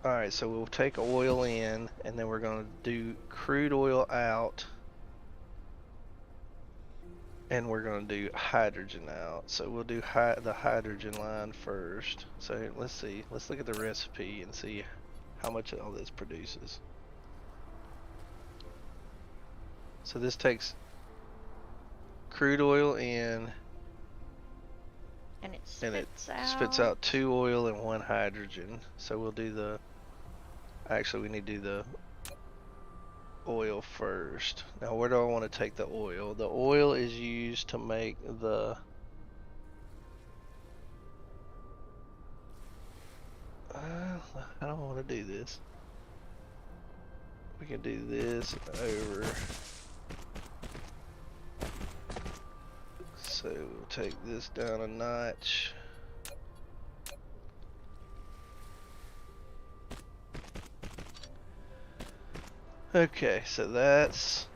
Alright, so we'll take oil in, and then we're going to do crude oil out, and we're going to do hydrogen out. So we'll do the hydrogen line first. So let's see, let's look at the recipe and see how much all this produces. So this takes crude oil in, And it spits out 2 oil and 1 hydrogen. So we'll do the, actually we need to do the oil first. Now where do I want to take the oil? The oil is used to make the I don't want to do this. We can do this over. So we'll take this down a notch. Okay, so that's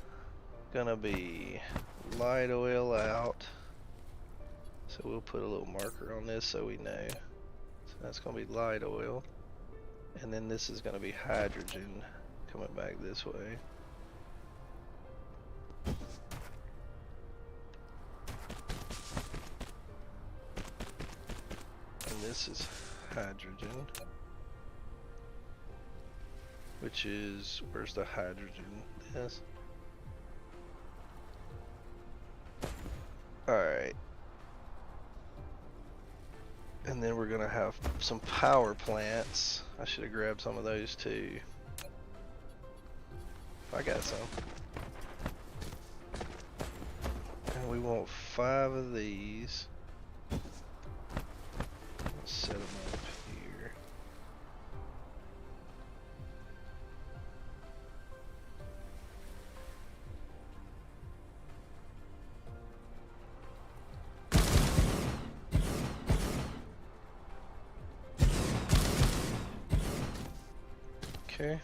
gonna be light oil out. So we'll put a little marker on this so we know. So that's gonna be light oil. And then this is gonna be hydrogen coming back this way. And this is hydrogen. Which is, where's the hydrogen? Yes. Alright. And then we're gonna have some power plants. I should have grabbed some of those too. I got some. And we want 5 of these. Let's set them up here. Okay.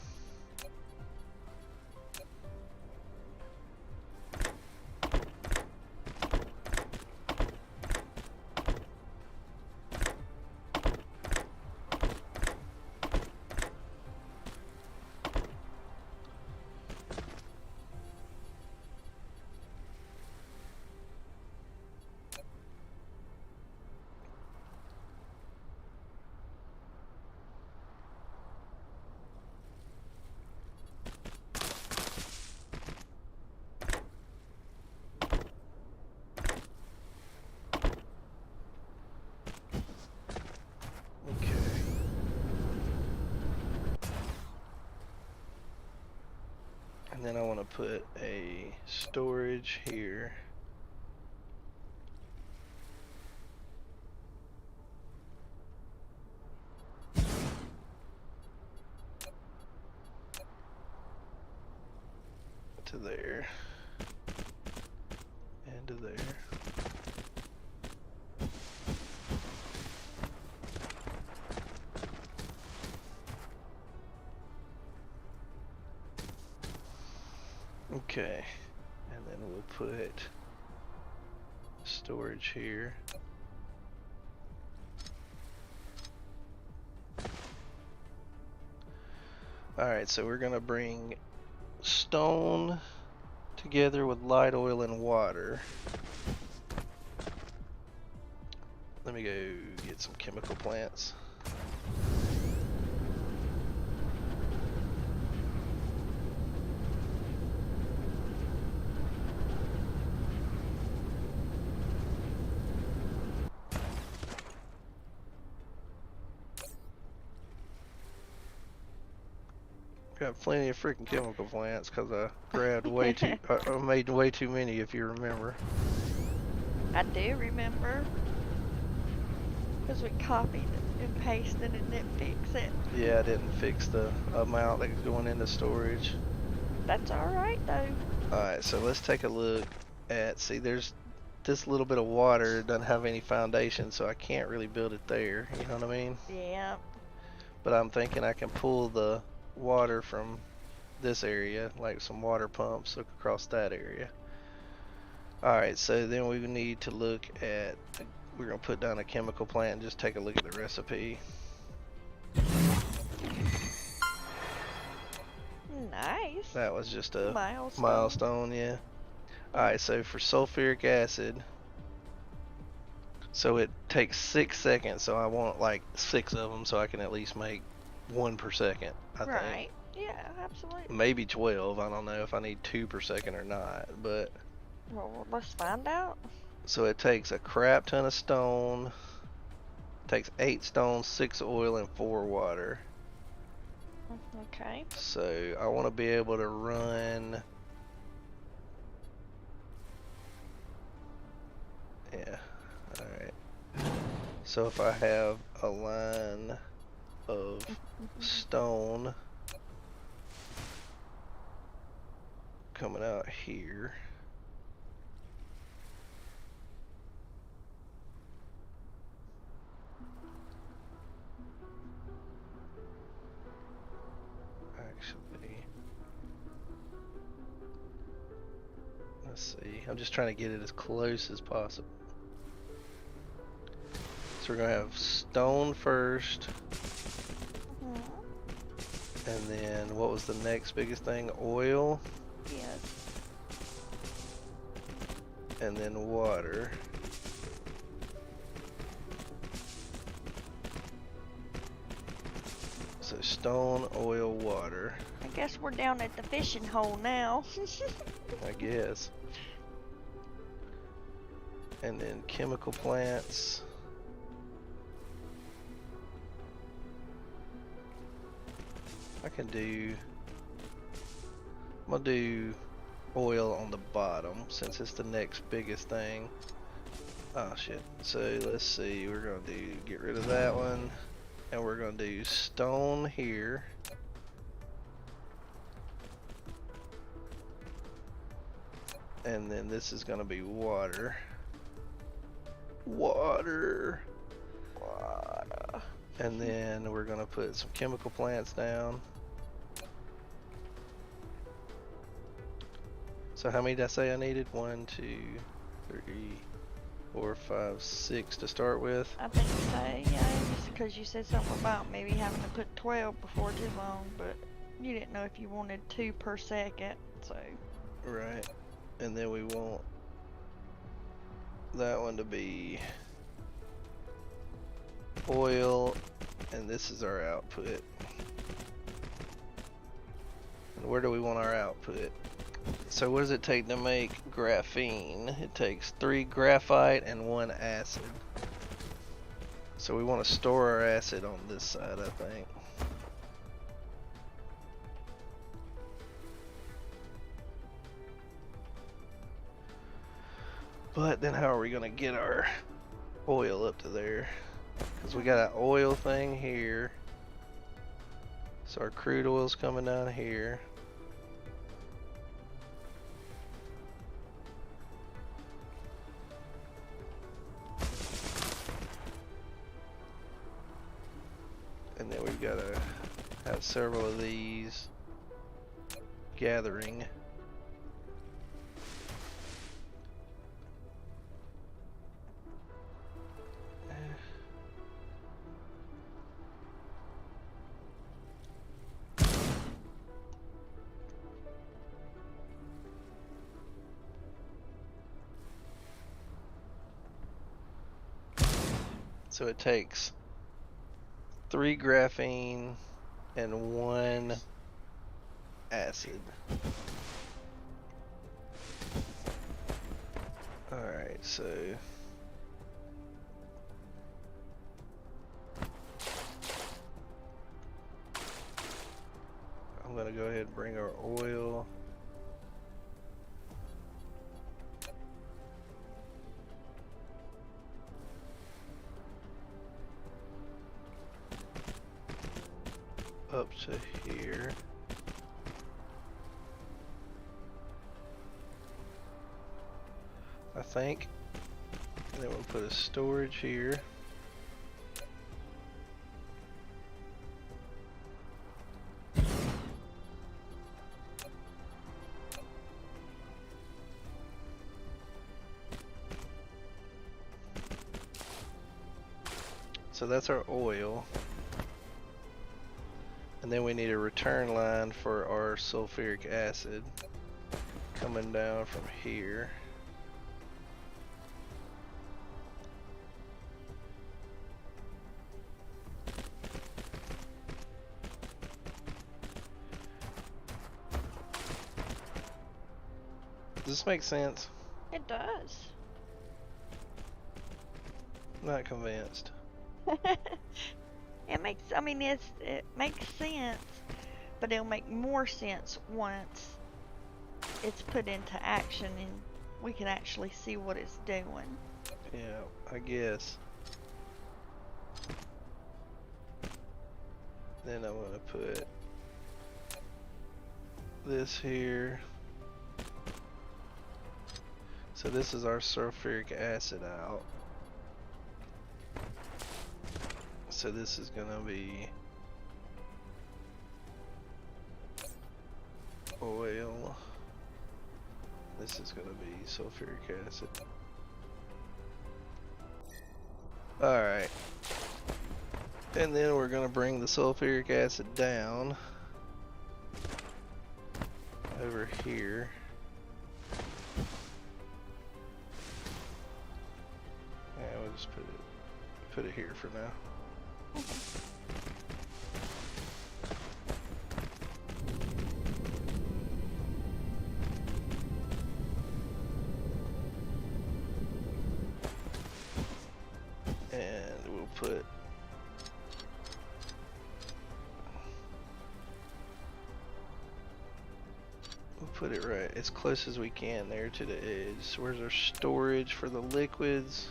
And then I want to put a storage here. To there. And to there. Okay, and then we'll put storage here. Alright, so we're gonna bring stone together with light oil and water. Let me go get some chemical plants. Got plenty of freaking chemical plants because I grabbed way too, I made way too many if you remember. I do remember. Because we copied and pasted and didn't fix it. Yeah, I didn't fix the amount that's going into storage. That's alright though. Alright, so let's take a look at, see there's this little bit of water doesn't have any foundation, so I can't really build it there, you know what I mean? Yeah. But I'm thinking I can pull the water from this area, like some water pumps across that area. Alright, so then we need to look at, we're going to put down a chemical plant and just take a look at the recipe. Nice. That was just a milestone, yeah. Alright, so for sulfuric acid, so it takes 6 seconds, so I want like 6 of them so I can at least make 1 per second, I think. Right. Yeah, absolutely. Maybe 12, I don't know if I need 2 per second or not, but... Well, let's find out. So it takes a crap ton of stone, takes 8 stone, 6 oil, and 4 water. Okay. So I want to be able to run... Yeah, alright. So if I have a line of stone coming out here. Actually, let's see. I'm just trying to get it as close as possible. So we're gonna have stone first, and then what was the next biggest thing? Oil, Yes. and then water. So stone, oil, water. I guess we're down at the fishing hole now. I guess. And then chemical plants. I can do, I'm gonna do oil on the bottom since it's the next biggest thing. Oh shit. So let's see, we're gonna do, get rid of that one. And we're gonna do stone here. And then this is gonna be water. Water. And then we're gonna put some chemical plants down. So how many did I say I needed? 1, 2, 3, 4, 5, 6 to start with. I think so, yeah, just because you said something about maybe having to put 12 before too long, but you didn't know if you wanted 2 per second, so. Right. And then we want that one to be oil, and this is our output. And where do we want our output? So what does it take to make graphene? It takes 3 graphite and 1 acid. So we want to store our acid on this side, I think. But then how are we going to get our oil up to there? Because we got an oil thing here. So our crude oil's coming down here. And then we've got to have several of these gathering. So it takes 3 graphene and 1 acid. Alright, so I'm gonna go ahead and bring our oil. Up to here. I think. And then we'll put a storage here. So that's our oil. And then we need a return line for our sulfuric acid coming down from here. Does this make sense? It does. Not convinced. It makes, I mean, it makes sense, but it'll make more sense once it's put into action and we can actually see what it's doing. Yeah, I guess. Then I'm gonna put this here. So this is our sulfuric acid out. So this is gonna be oil. This is gonna be sulfuric acid. Alright. And then we're gonna bring the sulfuric acid down over here. Yeah, we'll just put it here for now. And we'll put it right as close as we can there to the edge. So where's our storage for the liquids?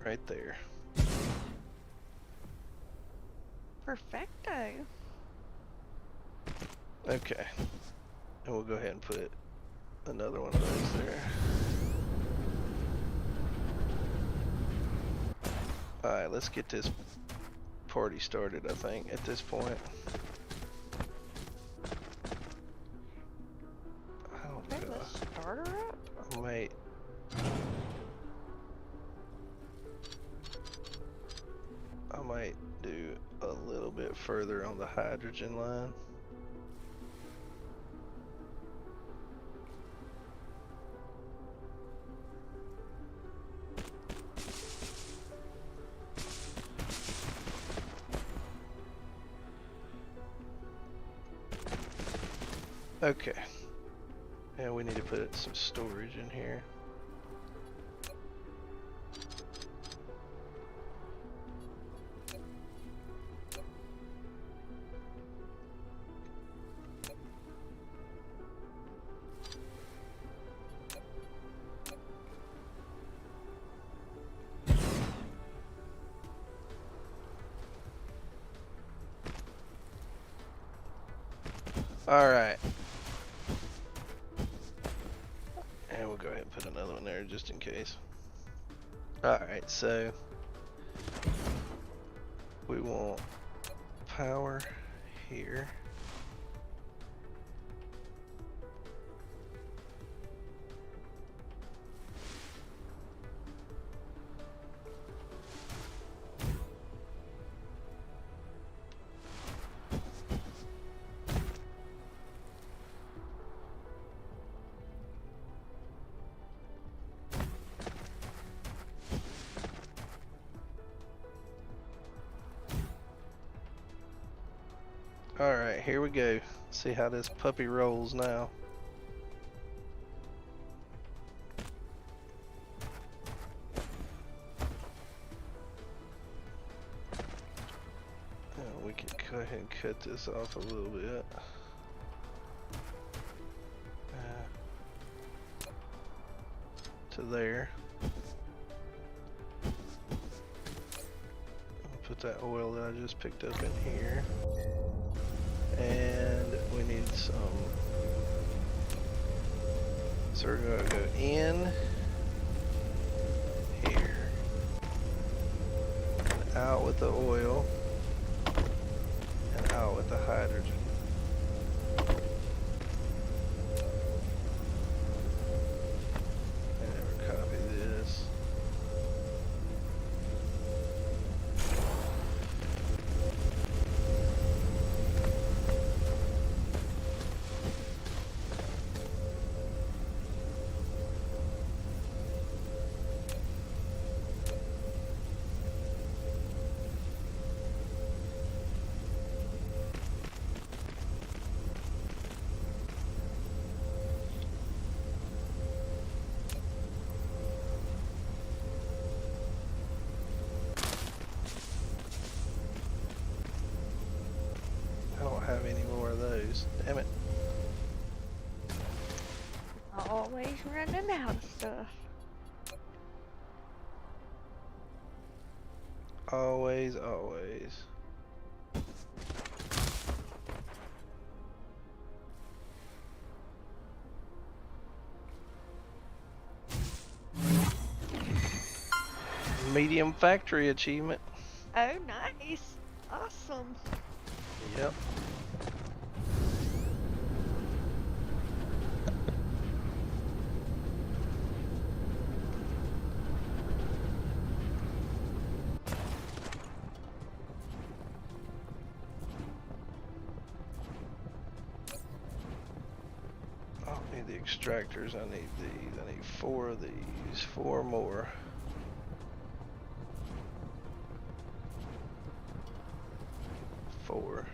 Right there. Perfecto. Okay. And we'll go ahead and put another one of those there. Alright, let's get this party started, I think, at this point. Oh, Turn God. the starter up? I might. I might do a little bit further on the hydrogen line. Okay. And we need to put some storage in here. All right. And we'll go ahead and put another one there just in case. Alright, so we want power here. Alright, here we go. See how this puppy rolls now. We can go ahead and cut this off a little bit. To there. I'll put that oil that I just picked up in here. And we need some. So we're going to go in here and out with the oil and out with the hydrogen. Have any more of those. Damn it. Always running out of stuff. Always, always. Medium factory achievement. Oh, nice. Awesome. Yep. I don't need the extractors, I need these. I need 4 of these. 4 more. Four.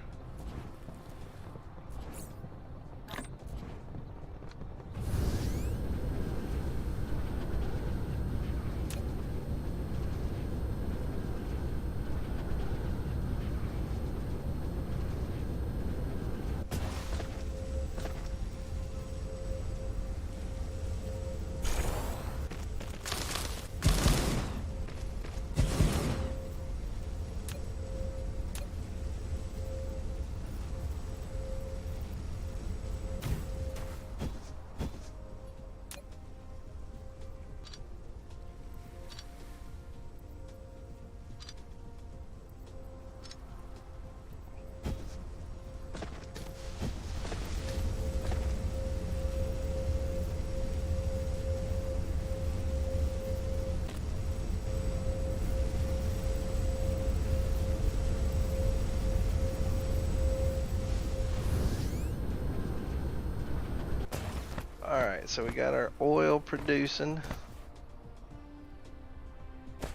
Alright, so we got our oil producing.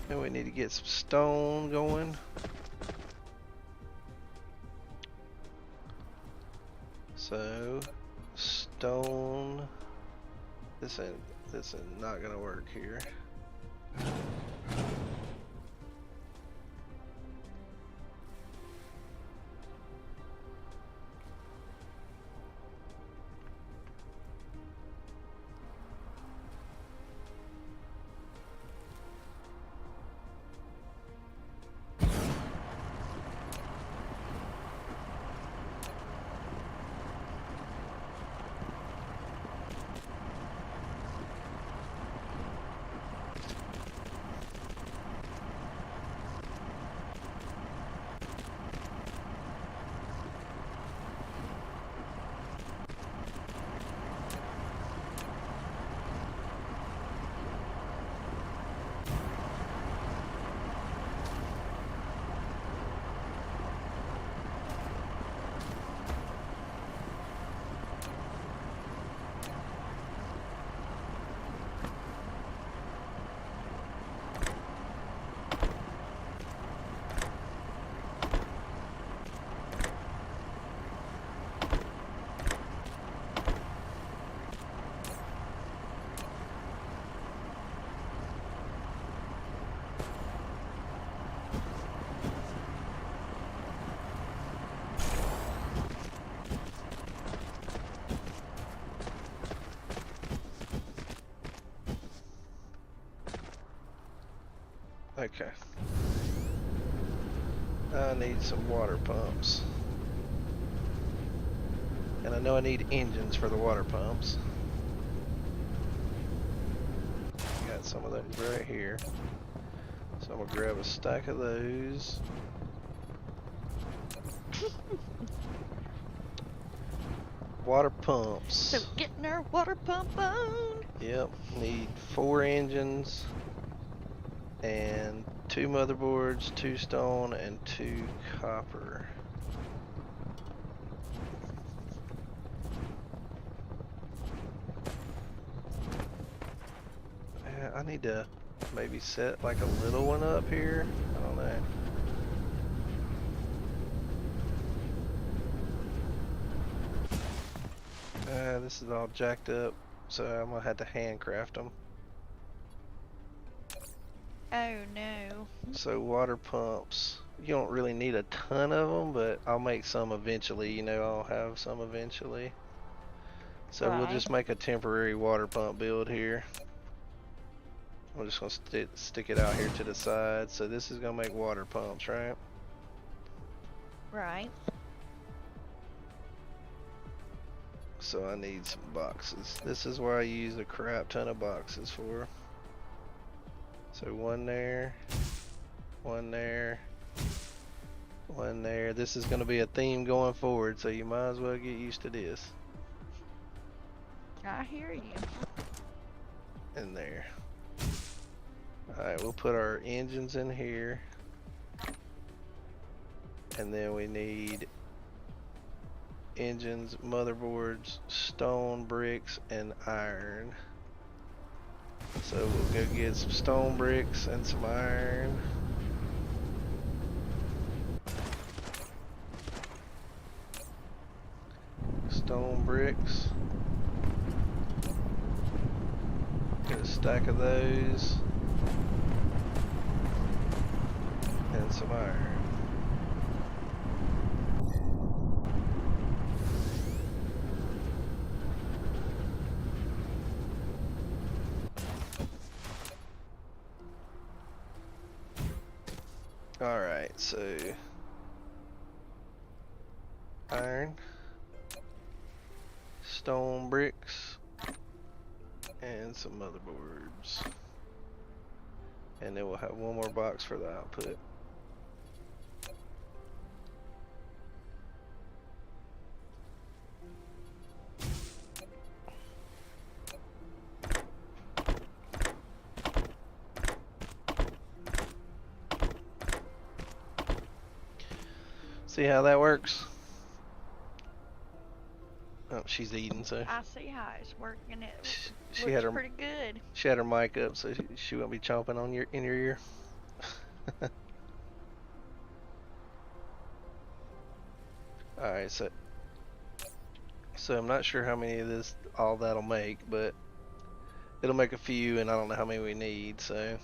And we need to get some stone going. So, stone. This is not gonna work here. Okay. I need some water pumps. And I know I need engines for the water pumps. Got some of those right here. So I'm gonna grab a stack of those. Water pumps. So getting our water pump on. Yep, need 4 engines and 2 motherboards, 2 stone, and 2 copper. Yeah, I need to maybe set like a little one up here. I don't know. This is all jacked up, so I'm gonna have to handcraft them. Oh no. So water pumps, you don't really need a ton of them, but I'll make some eventually. You know, I'll have some eventually. So we'll just make a temporary water pump build here. I'm just gonna stick it out here to the side. So this is gonna make water pumps, right? Right. So I need some boxes. This is where I use a crap ton of boxes for. So one there, one there, one there. This is gonna be a theme going forward, so you might as well get used to this. I hear you. In there. Alright, we'll put our engines in here. And then we need engines, motherboards, stone, bricks, and iron. So we'll go get some stone bricks and some iron. Stone bricks. Get a stack of those. And some iron. Alright, so iron, stone bricks, and some motherboards. And then we'll have one more box for the output. See how that works? Oh, she's eating, so I see how it's working. It she looks had her pretty good. she had her mic up, so she won't be chomping on in your ear. All right, so I'm not sure how many of this all that'll make, but it'll make a few, and I don't know how many we need. So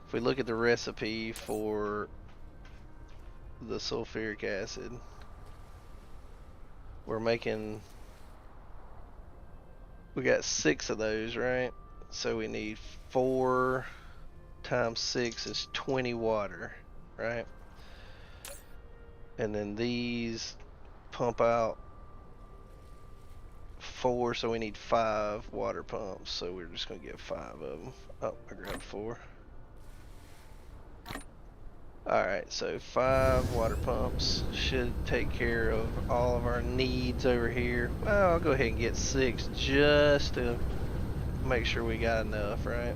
if we look at the recipe for the sulfuric acid, we got 6 of those, right? So we need 4 times 6 is 20 water, right? And then these pump out 4, so we need 5 water pumps. So we're just gonna get 5 of them. Oh, I grabbed 4. Alright, so 5 water pumps should take care of all of our needs over here. Well, I'll go ahead and get 6 just to make sure we got enough, right?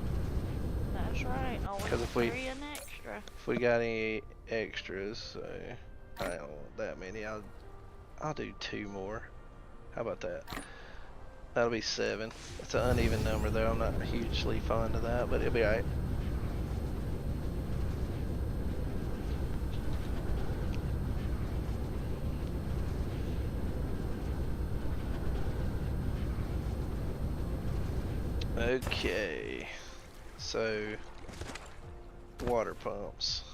That's right. Always 'Cause if 3 an extra. If we got any extras, so I don't want that many. I'll do 2 more. How about that? That'll be 7. It's an uneven number though. I'm not hugely fond of that, but it'll be alright. Okay, so water pumps.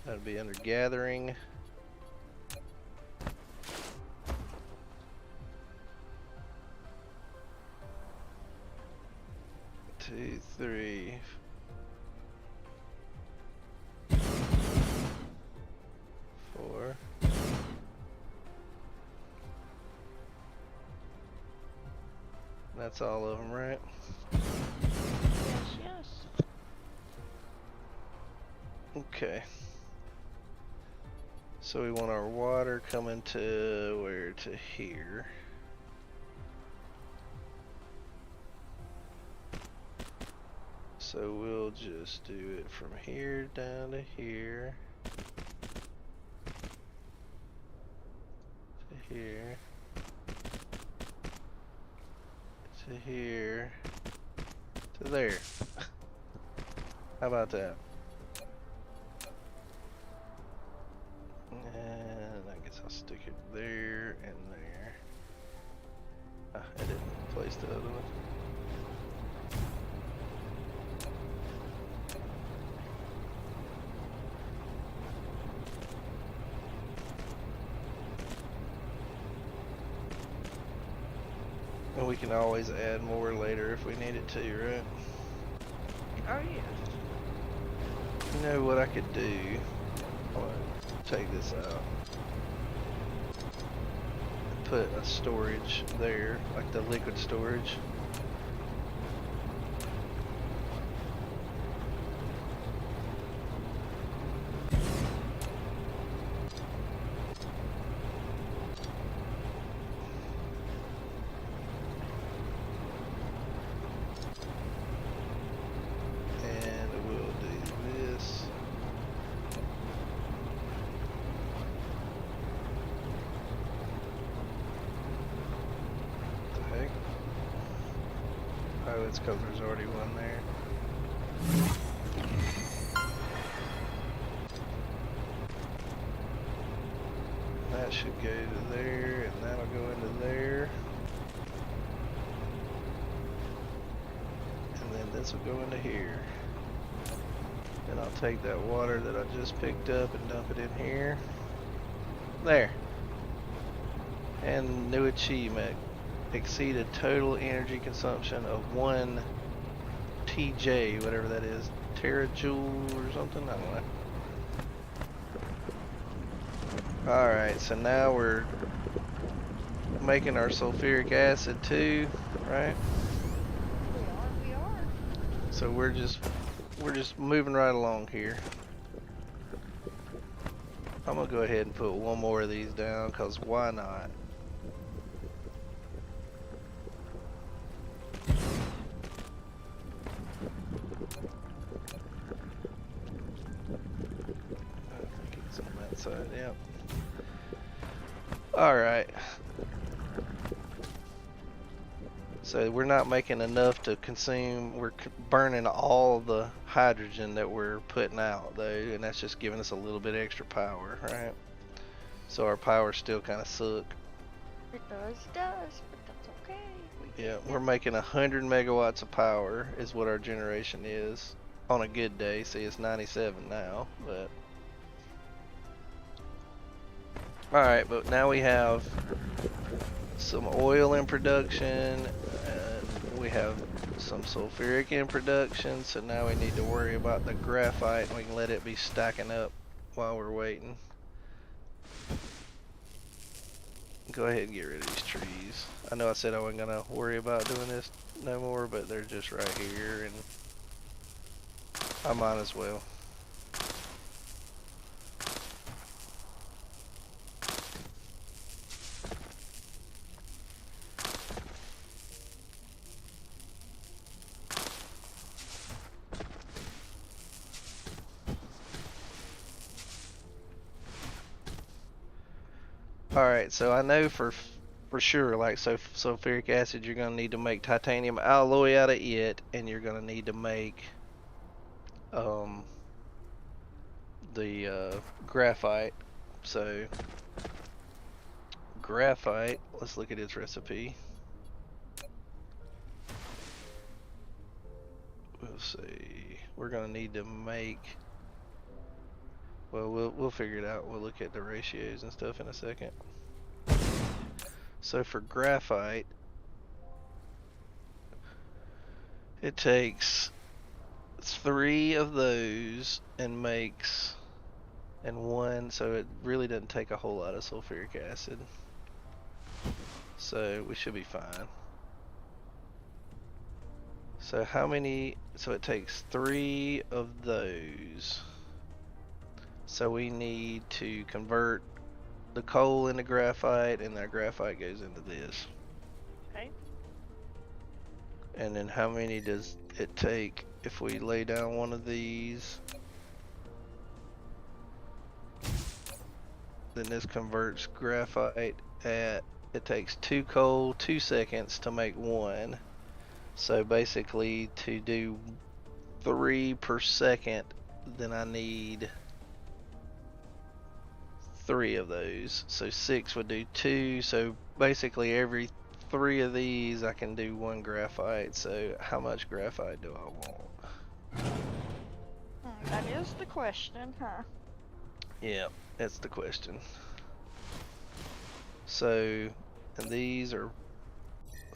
That'll be under gathering. Two, three, That's all of them, right? Yes, yes. Okay. So we want our water coming to where? To here. So we'll just do it from here down to here. To here. To here. To there. How about that? And I guess I'll stick it there and there. Ah, I didn't place the other one. And we can always add more later if we need it to, right? Oh yeah. You know what I could do? I'm gonna take this out. Put a storage there, like the liquid storage. And we'll do this. What the heck? Oh, it's because there's already one there. That should go to there, and that'll go into there. And then this will go into here. And I'll take that water that I just picked up and dump it in here. There. And new achievement. Exceeded total energy consumption of 1 TJ, whatever that is. Terajoule or something? I don't know. Alright, so now we're making our sulfuric acid too, right? We are. So we're just moving right along here. I'm gonna go ahead and put one more of these down, cause why not? I think it's on that side, yep. Alright. So we're not making enough to consume, we're burning all the hydrogen that we're putting out though, and that's just giving us a little bit extra power, right? So our power still kind of suck. It does, but that's okay. Yeah, we're making 100 megawatts of power is what our generation is on a good day. See, it's 97 now, but alright, but now we have some oil in production, and we have some sulfuric in production, so now we need to worry about the graphite, and we can let it be stacking up while we're waiting. Go ahead and get rid of these trees. I know I said I wasn't gonna worry about doing this no more, but they're just right here, and I might as well. Alright, so I know for sure, like, so sulfuric acid, you're going to need to make titanium alloy out of it, and you're going to need to make the graphite. So graphite, let's look at its recipe. We'll see. We're going to need to make, well, we'll figure it out. We'll look at the ratios and stuff in a second. So for graphite, it takes 3 of those and makes, and 1, so it really doesn't take a whole lot of sulfuric acid. So we should be fine. So how many, so it takes 3 of those. So we need to convert the coal into graphite, and that graphite goes into this. Okay. And then how many does it take if we lay down one of these? Then this converts graphite at, it takes 2 coal, 2 seconds to make 1. So basically to do 3 per second, then I need 3 of those. So 6 would do 2. So basically every 3 of these I can do 1 graphite. So how much graphite do I want? That is the question, huh? Yeah, that's the question. So, and these are,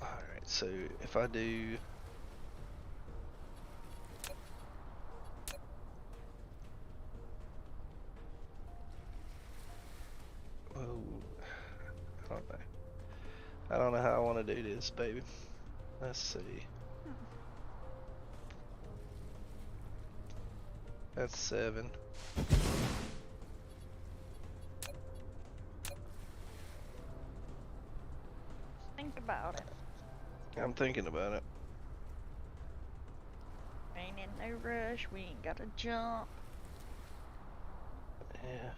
alright, so if I do, oh, I don't know. I don't know how I want to do this, baby. Let's see. That's 7. Think about it. I'm thinking about it. Ain't in no rush. We ain't gotta jump. Yeah.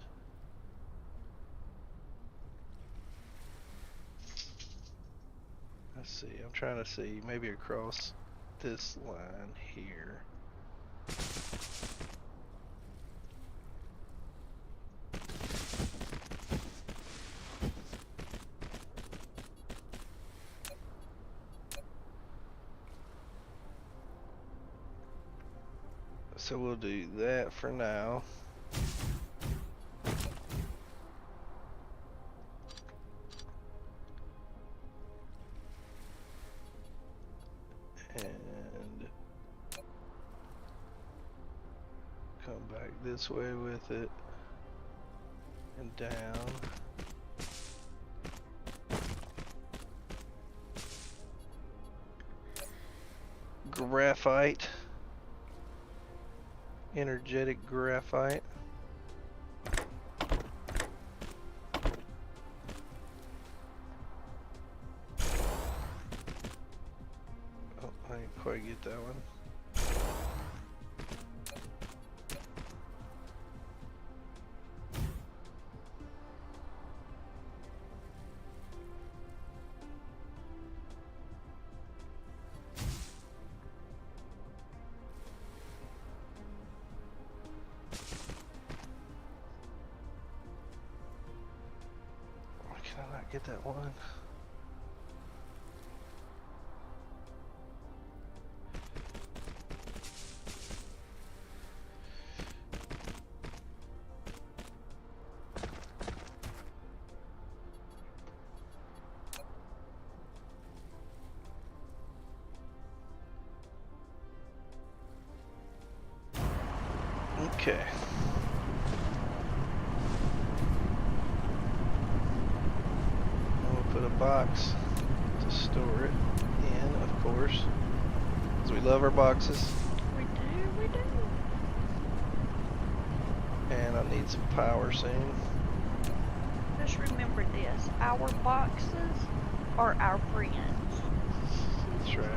Let's see. I'm trying to see maybe across this line here. So we'll do that for now. And come back this way with it and down. Graphite. Energetic graphite. Oh, I didn't quite get that one. Why can I not get that one? Okay. We'll put a box to store it in, of course, because we love our boxes. We do. And I need some power soon. Just remember this. Our boxes are our friends. That's right.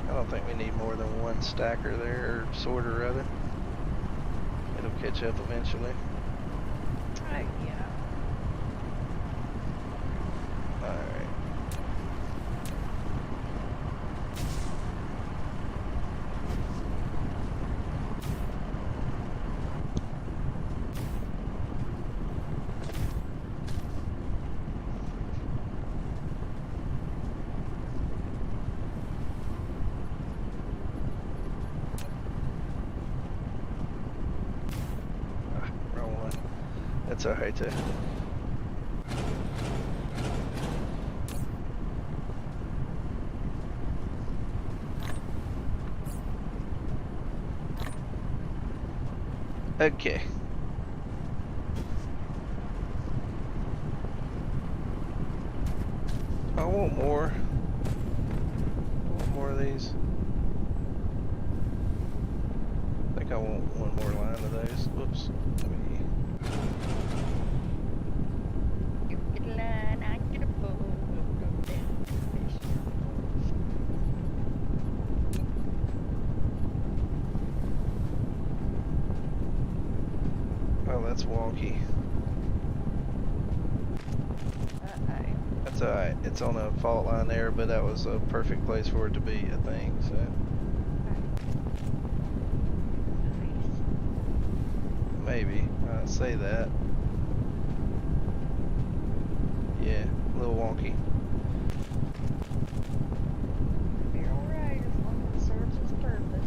I don't think we need more than one stacker there, or sorter rather. It'll catch up eventually. Oh, yeah. Alright. Wrong one. That's alright too. Okay. I want more. I want more of these. I think I want one more line of those. Whoops. Let me... You get a line, I get a bow. Go down the fish. Oh, that's wonky. Uh-oh. That's alright. It's on a fault line there, but that was a perfect place for it to be, I think. So maybe. I'd say that. Yeah, a little wonky. Be alright as long as it serves its purpose.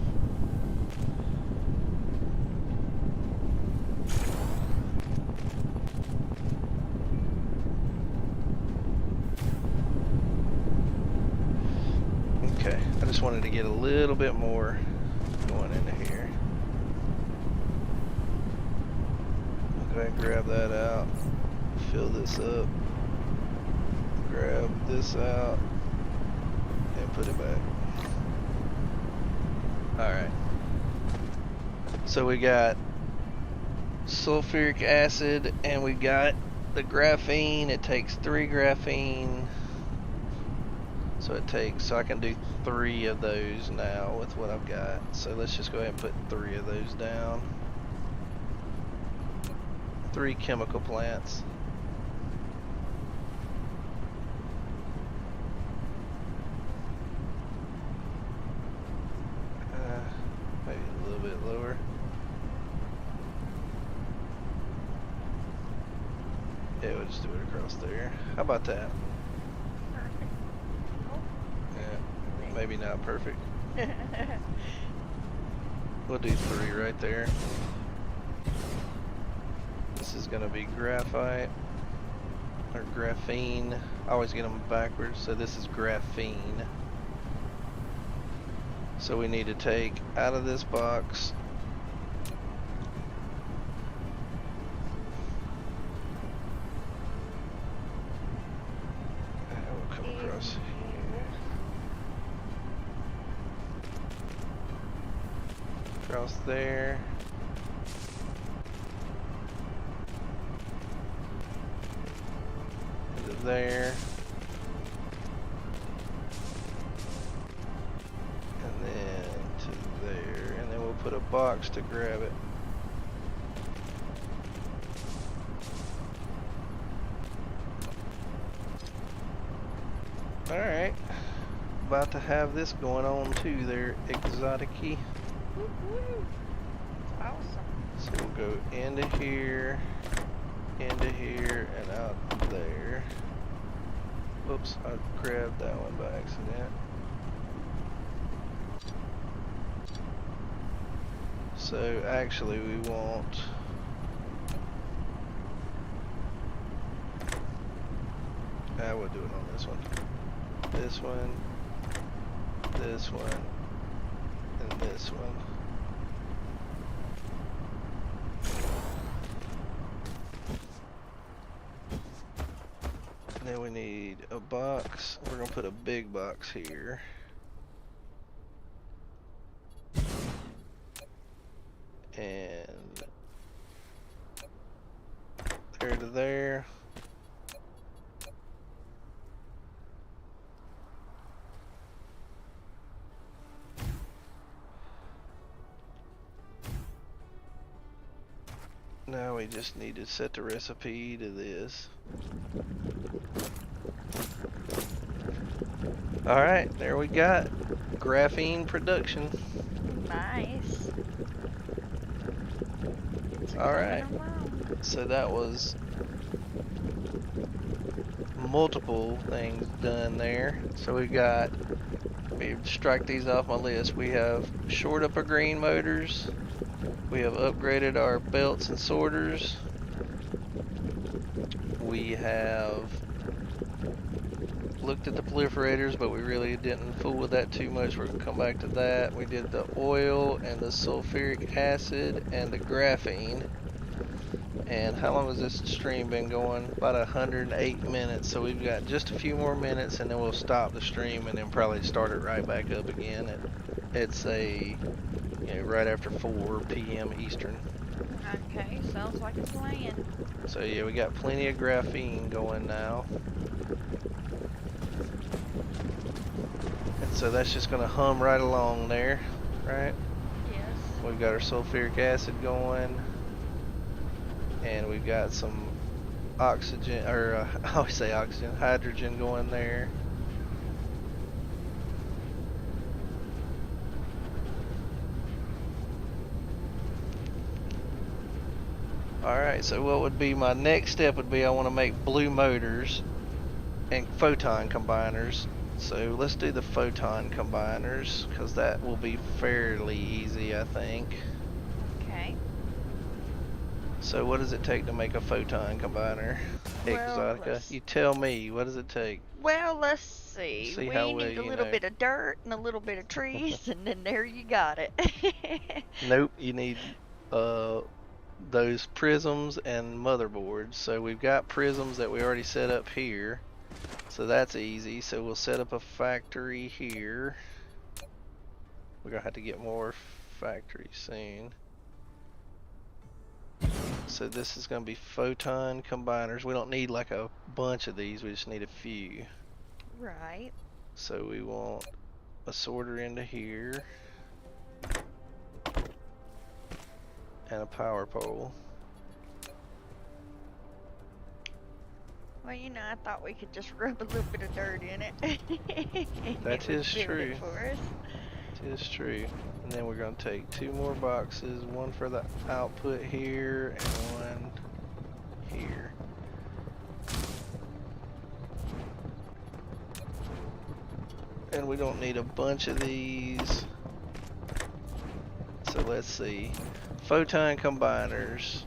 Okay, I just wanted to get a little bit more going into here. I'll go ahead and grab that out, fill this up, grab this out, and put it back. Alright. So we got sulfuric acid and we got the graphene. It takes 3 graphene. So I can do 3 of those now with what I've got. So let's just go ahead and put 3 of those down. 3 chemical plants. Maybe a little bit lower. Yeah, we'll just do it across there. How about that? Perfect. Yeah, maybe not perfect. We'll do 3 right there. This is gonna be graphite or graphene. I always get them backwards, so this is graphene. So we need to take out of this box we'll come across here. Across there. Into there. And then to there. And then we'll put a box to grab it. Alright. About to have this going on too there, Exotic-y. Woo-hoo. Awesome. So we'll go into here, and out there. Oops, I grabbed that one by accident. So actually we want we'll do it on this one. This one, this one, and this one. And then we need a box. We're gonna put a big box here. And there to there. Now we just need to set the recipe to this. Alright, there we got graphene production. Nice. Alright, so that was multiple things done there. So we strike these off my list. We have shored up our green motors. We have upgraded our belts and sorters. We have looked at the proliferators, but we really didn't fool with that too much. We're gonna come back to that. We did the oil and the sulfuric acid and the graphene. And how long has this stream been going? About 108 minutes. So we've got just a few more minutes, and then we'll stop the stream, and then probably start it right back up again. It's right after 4 p.m. Eastern. Okay, sounds like a plan. So yeah, we got plenty of graphene going now. And so that's just gonna hum right along there, right? Yes. We've got our sulfuric acid going, and we've got some oxygen, or I always say oxygen, hydrogen going there. Alright, so what would be my next step would be I want to make blue motors and photon combiners. So let's do the photon combiners, because that will be fairly easy, I think. Okay. So what does it take to make a photon combiner? Well, Exotica, you tell me, what does it take? Well, let's see. See We how well need a you little know. bit of dirt and a little bit of trees, and then there you got it. Nope, you need those prisms and motherboards. So we've got prisms that we already set up here, so that's easy. So we'll set up a factory here. We're gonna have to get more factories soon. So this is gonna be photon combiners. We don't need like a bunch of these, we just need a few. Right. So we want a sorter into here and a power pole. Well, I thought we could just rub a little bit of dirt in it. And That it would is build true. it for us. It is true. And then we're going to take 2 more boxes, one for the output here and one here. And we don't need a bunch of these. So let's see. Photon combiners.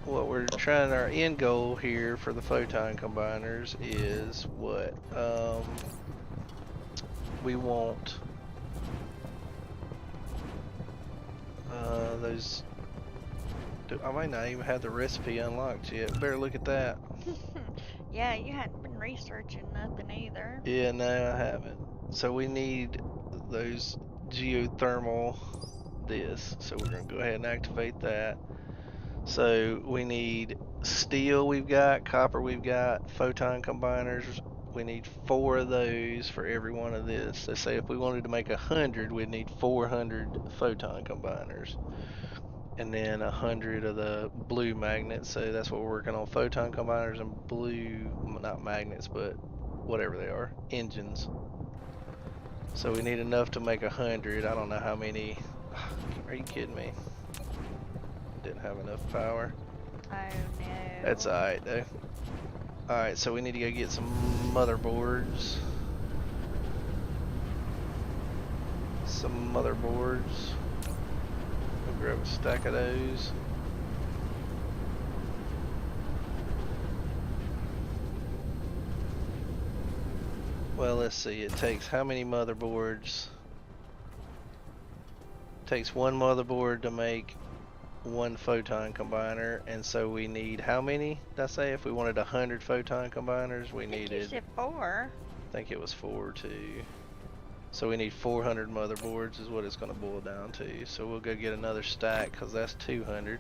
What we're trying, our end goal here for the photon combiners is what? We want those. I might not even have the recipe unlocked yet. Better look at that. Yeah, you hadn't been researching nothing either. Yeah, no, I haven't. So we need those geothermal this. So we're gonna go ahead and activate that. So we need steel, we've got copper, we've got photon combiners. We need 4 of those for every one of this. So say if we wanted to make 100, we'd need 400 photon combiners, and then 100 of the blue magnets. So that's what we're working on: photon combiners and blue, not magnets, but whatever they are, engines. So we need enough to make 100. I don't know how many. Are you kidding me? Didn't have enough power. Oh no. That's alright though. Alright, so we need to go get some motherboards. We'll grab a stack of those. Well, let's see, it takes how many motherboards? It takes 1 motherboard to make 1 photon combiner, and so we need how many? Did I say if we wanted 100 photon combiners, we I think you needed, said 4. I think it was 4 too. So we need 400 motherboards is what it's going to boil down to. So we'll go get another stack, because that's 200.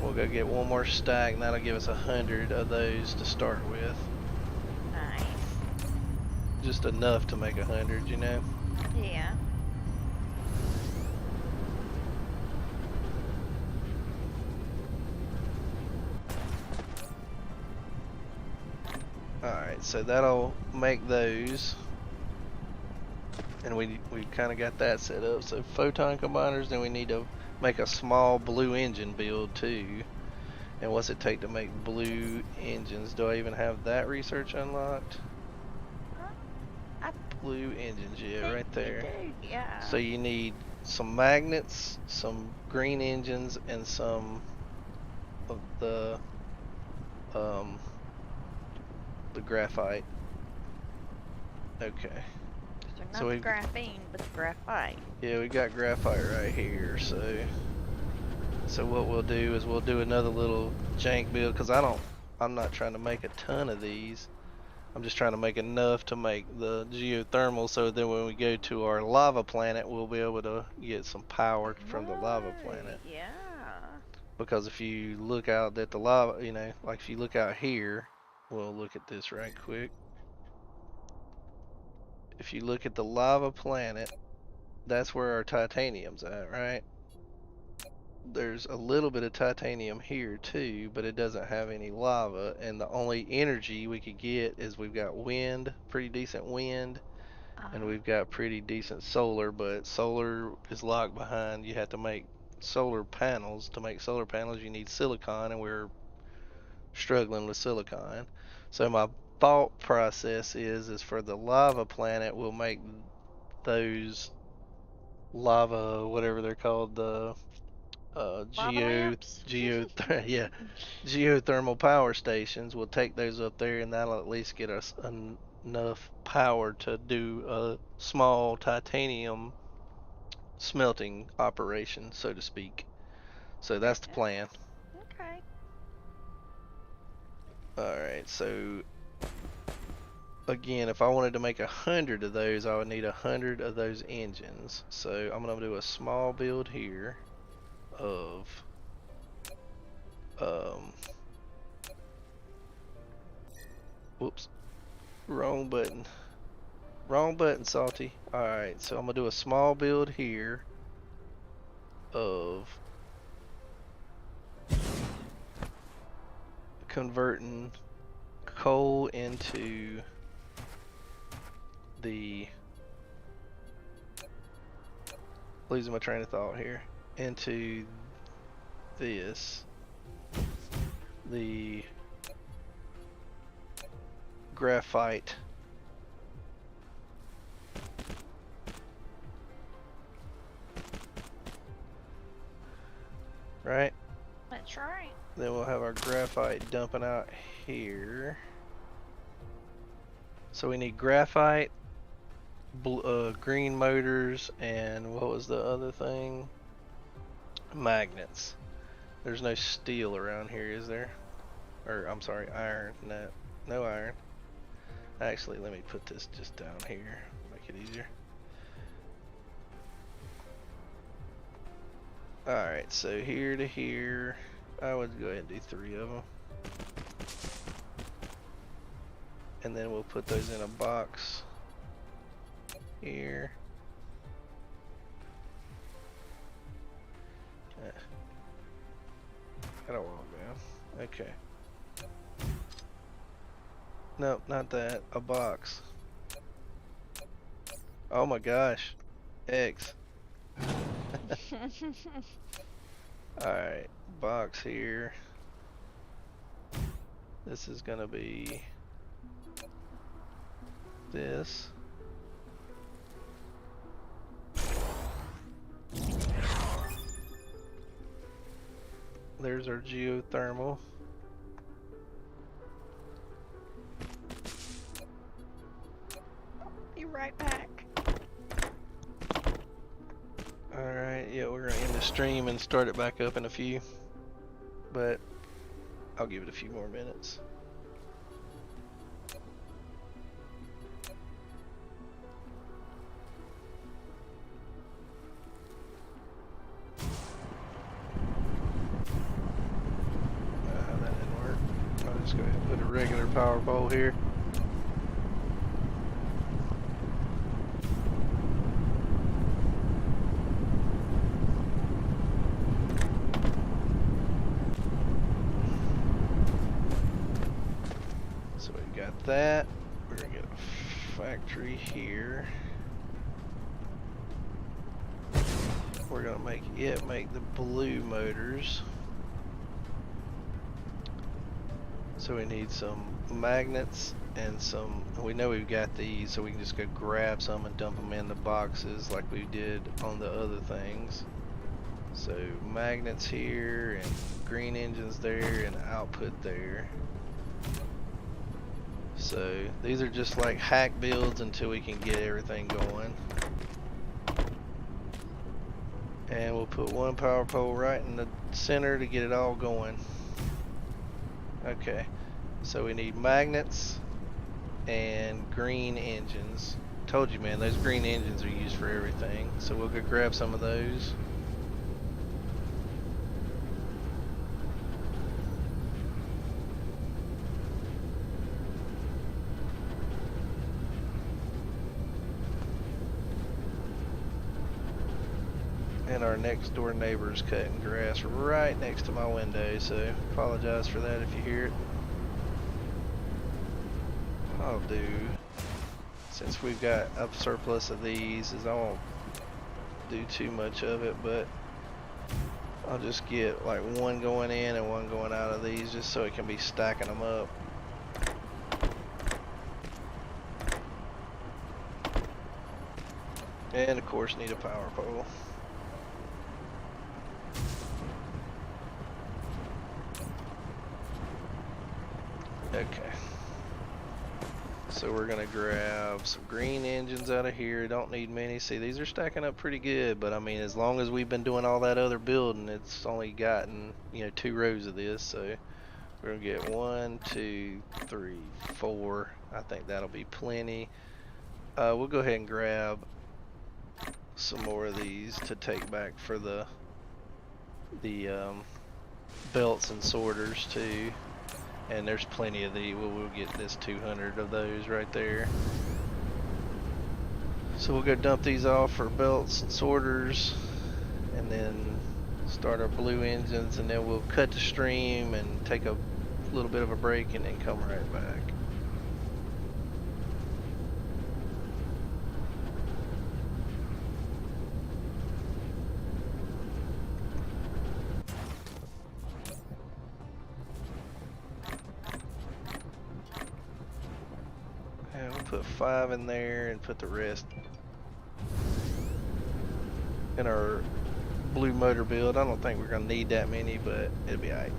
We'll go get 1 more stack, and that'll give us 100 of those to start with. Nice. Just enough to make 100, you know? Yeah. Alright, so that'll make those. And we kind of got that set up. So photon combiners, then we need to make a small blue engine build too. And what's it take to make blue engines? Do I even have that research unlocked? I Blue engines, yeah, think right there. you do, yeah. So you need some magnets, some green engines, and some of the the graphite. Okay. So not So the we've- graphene, but the graphite. Yeah, we got graphite right here, so what we'll do is we'll do another little jank build, because I'm not trying to make a ton of these. I'm just trying to make enough to make the geothermal, so then when we go to our lava planet, we'll be able to get some power from the lava planet. Yeah. Because if you look out at the lava, you know, like if you look out here, we'll look at this right quick. If you look at the lava planet, that's where our titanium's at, right? There's a little bit of titanium here too, but it doesn't have any lava, and the only energy we could get is we've got wind, pretty decent wind, and we've got pretty decent solar, but solar is locked behind. You have to make solar panels. To make solar panels, you need silicon, and we're struggling with silicon. So my thought process is for the lava planet, we'll make those lava, whatever they're called, the Lava lamps? yeah, geothermal power stations. We'll take those up there, and that'll at least get us enough power to do a small titanium smelting operation, so to speak. So that's the plan. Okay. Alright, so again, if I wanted to make 100 of those, I would need 100 of those engines. So I'm gonna do a small build here of whoops, wrong button, Salty. Alright, so I'm gonna do a small build here of converting coal into the, losing my train of thought here, into this, the graphite right? That's right. Then we'll have our graphite dumping out here. So we need graphite, green motors, and what was the other thing? Magnets. There's no steel around here, is there? Or, I'm sorry, iron. No iron. Actually, let me put this just down here, make it easier. Alright, so here to here, I would go ahead and do 3 of them. And then we'll put those in a box here. I don't want them. Okay. Nope, not that. A box. Oh my gosh. Eggs. Alright, box here. This is gonna be this. There's our geothermal. Be right back. Alright, yeah, we're gonna end the stream and start it back up in a few. But I'll give it a few more minutes. That didn't work. I'll just go ahead and put a regular power pole here. So we've got that. We're gonna get a factory here. We're gonna make the blue motors. So we need some magnets and some, we know we've got these, so we can just go grab some and dump them in the boxes like we did on the other things. So magnets here and green engines there and output there. So these are just like hack builds until we can get everything going. And we'll put one power pole right in the center to get it all going. Okay, so we need magnets and green engines. Told you, man, those green engines are used for everything. So we'll go grab some of those. And our next door neighbor's cutting grass right next to my window, so apologize for that if you hear it. I'll do, since we've got a surplus of these, is I won't do too much of it, but I'll just get like one going in and one going out of these just so it can be stacking them up. And of course need a power pole. Okay, so we're gonna grab some green engines out of here. Don't need many. See, these are stacking up pretty good, but I mean, as long as we've been doing all that other building, it's only gotten, you know, 2 rows of this. So we're gonna get 1, 2, 3, 4. I think that'll be plenty. We'll go ahead and grab some more of these to take back for the belts and sorters too. And there's plenty of these. We'll get this 200 of those right there. So we'll go dump these off for belts and sorters, and then start our blue engines, and then we'll cut the stream and take a little bit of a break and then come right back. Put 5 in there and put the rest in our blue motor build. I don't think we're gonna need that many, but it'll be alright.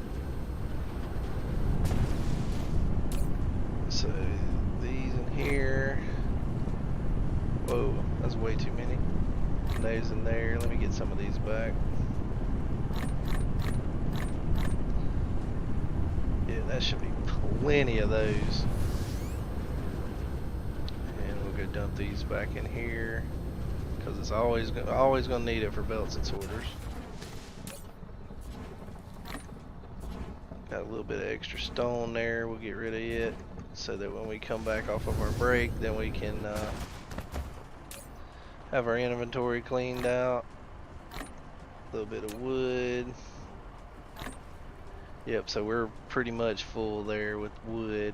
So these in here. Whoa, that's way too many. Those in there. Let me get some of these back. Yeah, that should be plenty of those. Dump these back in here because it's always gonna need it for belts and sorters. Got a little bit of extra stone there. We'll get rid of it so that when we come back off of our break, then we can have our inventory cleaned out. A little bit of wood. Yep, so we're pretty much full there with wood,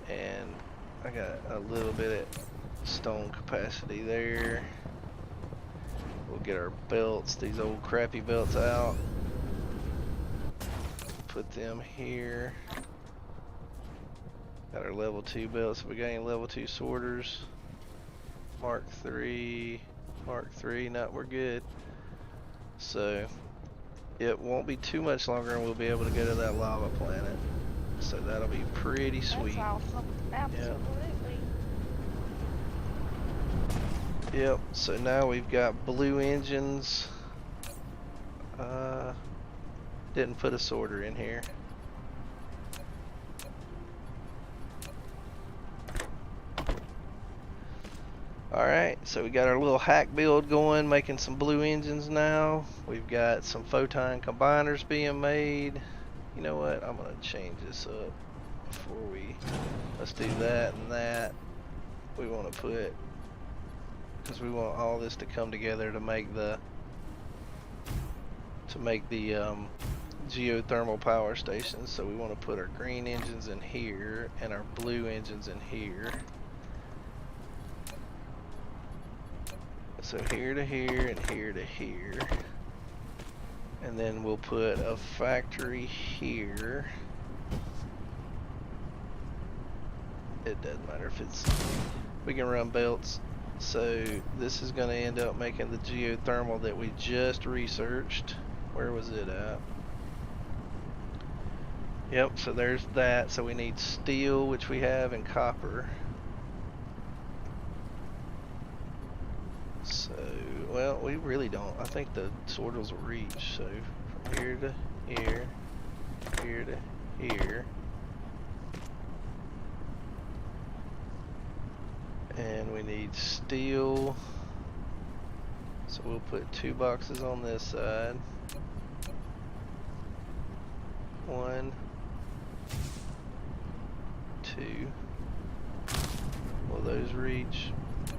and I got a little bit of stone capacity there. We'll get our belts, these old crappy belts, out. Put them here. Got our level 2 belts. We got any level 2 sorters? Mark 3. Mark 3. No, we're good. So it won't be too much longer and we'll be able to go to that lava planet. So that'll be pretty sweet. That's awesome. Absolutely. Yep, so now we've got blue engines. Didn't put a sorter in here. Alright, so we got our little hack build going, making some blue engines now. We've got some photon combiners being made. You know what, I'm gonna change this up before let's do that and that. We want to put, because we want all this to come together to make the geothermal power stations. So we want to put our green engines in here and our blue engines in here. So here to here and here to here. And then we'll put a factory here. It doesn't matter if it's, we can run belts. So this is going to end up making the geothermal that we just researched. Where was it at? Yep, so there's that. So we need steel, which we have, and copper. So, well, we really don't. I think the sortals will reach. So from here to here, here to here. And we need steel. So we'll put 2 boxes on this side. 1, 2. Will those reach?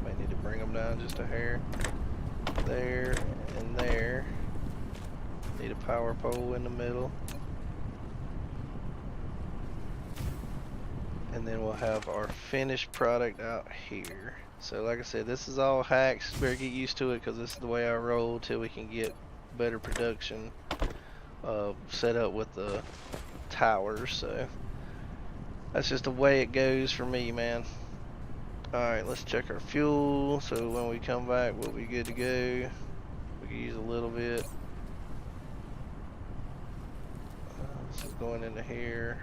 Might need to bring them down just a hair. There and there. Need a power pole in the middle. And then we'll have our finished product out here. So like I said, this is all hacks. Better get used to it because this is the way I roll till we can get better production set up with the towers. So that's just the way it goes for me, man. Alright, let's check our fuel. So when we come back, we'll be good to go. We can use a little bit. This is going into here.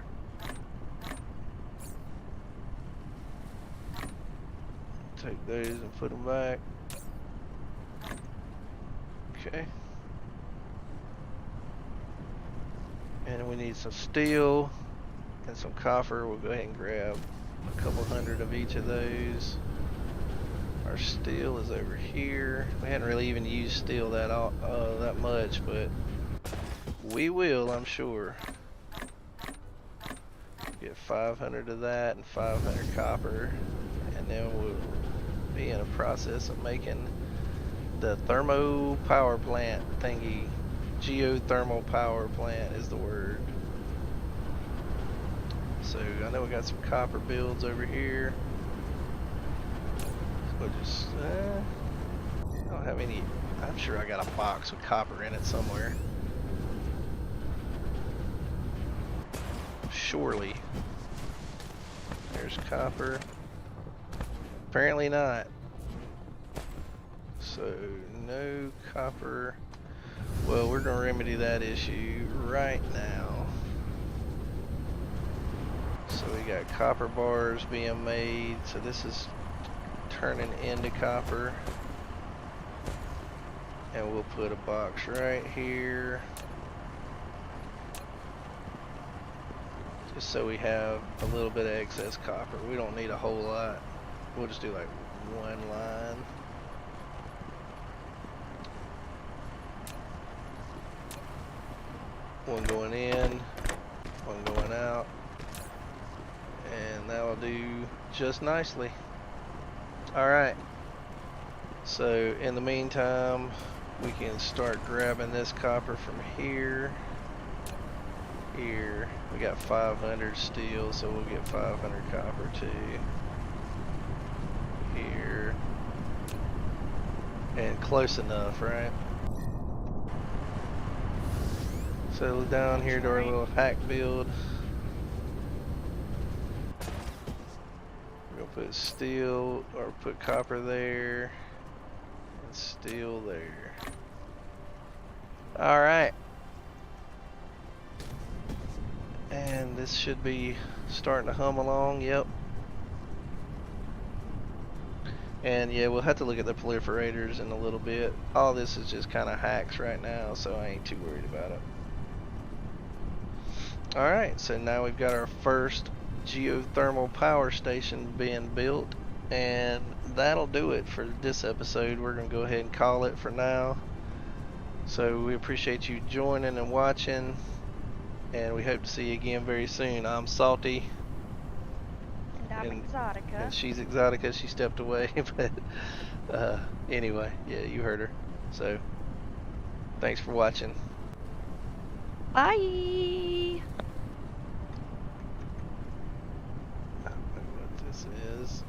Take those and put them back. Okay. And we need some steel and some copper. We'll go ahead and grab a couple hundred of each of those. Our steel is over here. We hadn't really even used steel that much, but we will, I'm sure. Get 500 of that and 500 copper, and then we'll be in a process of making the thermo power plant thingy. Geothermal power plant is the word. So I know we got some copper builds over here. So just I don't have any. I'm sure I got a box with copper in it somewhere. Surely. There's copper. Apparently not. So no copper. Well, we're gonna remedy that issue right now. So we got copper bars being made. So this is turning into copper. And we'll put a box right here. Just so we have a little bit of excess copper. We don't need a whole lot. We'll just do like one line. One going in, one going out. And that'll do just nicely. Alright. So in the meantime, we can start grabbing this copper from here. Here. We got 500 steel, so we'll get 500 copper too. Here. And close enough, right? So down here to our little hack build. We're gonna put steel, or put copper there, and steel there. Alright. And this should be starting to hum along, yep. And yeah, we'll have to look at the proliferators in a little bit. All this is just kind of hacks right now, so I ain't too worried about it. Alright, so now we've got our first geothermal power station being built, and that'll do it for this episode. We're going to go ahead and call it for now. So we appreciate you joining and watching, and we hope to see you again very soon. I'm Salty. And I'm Exotica. And she's Exotica. She stepped away, but anyway, yeah, you heard her. So thanks for watching. Bye. I don't know what this is.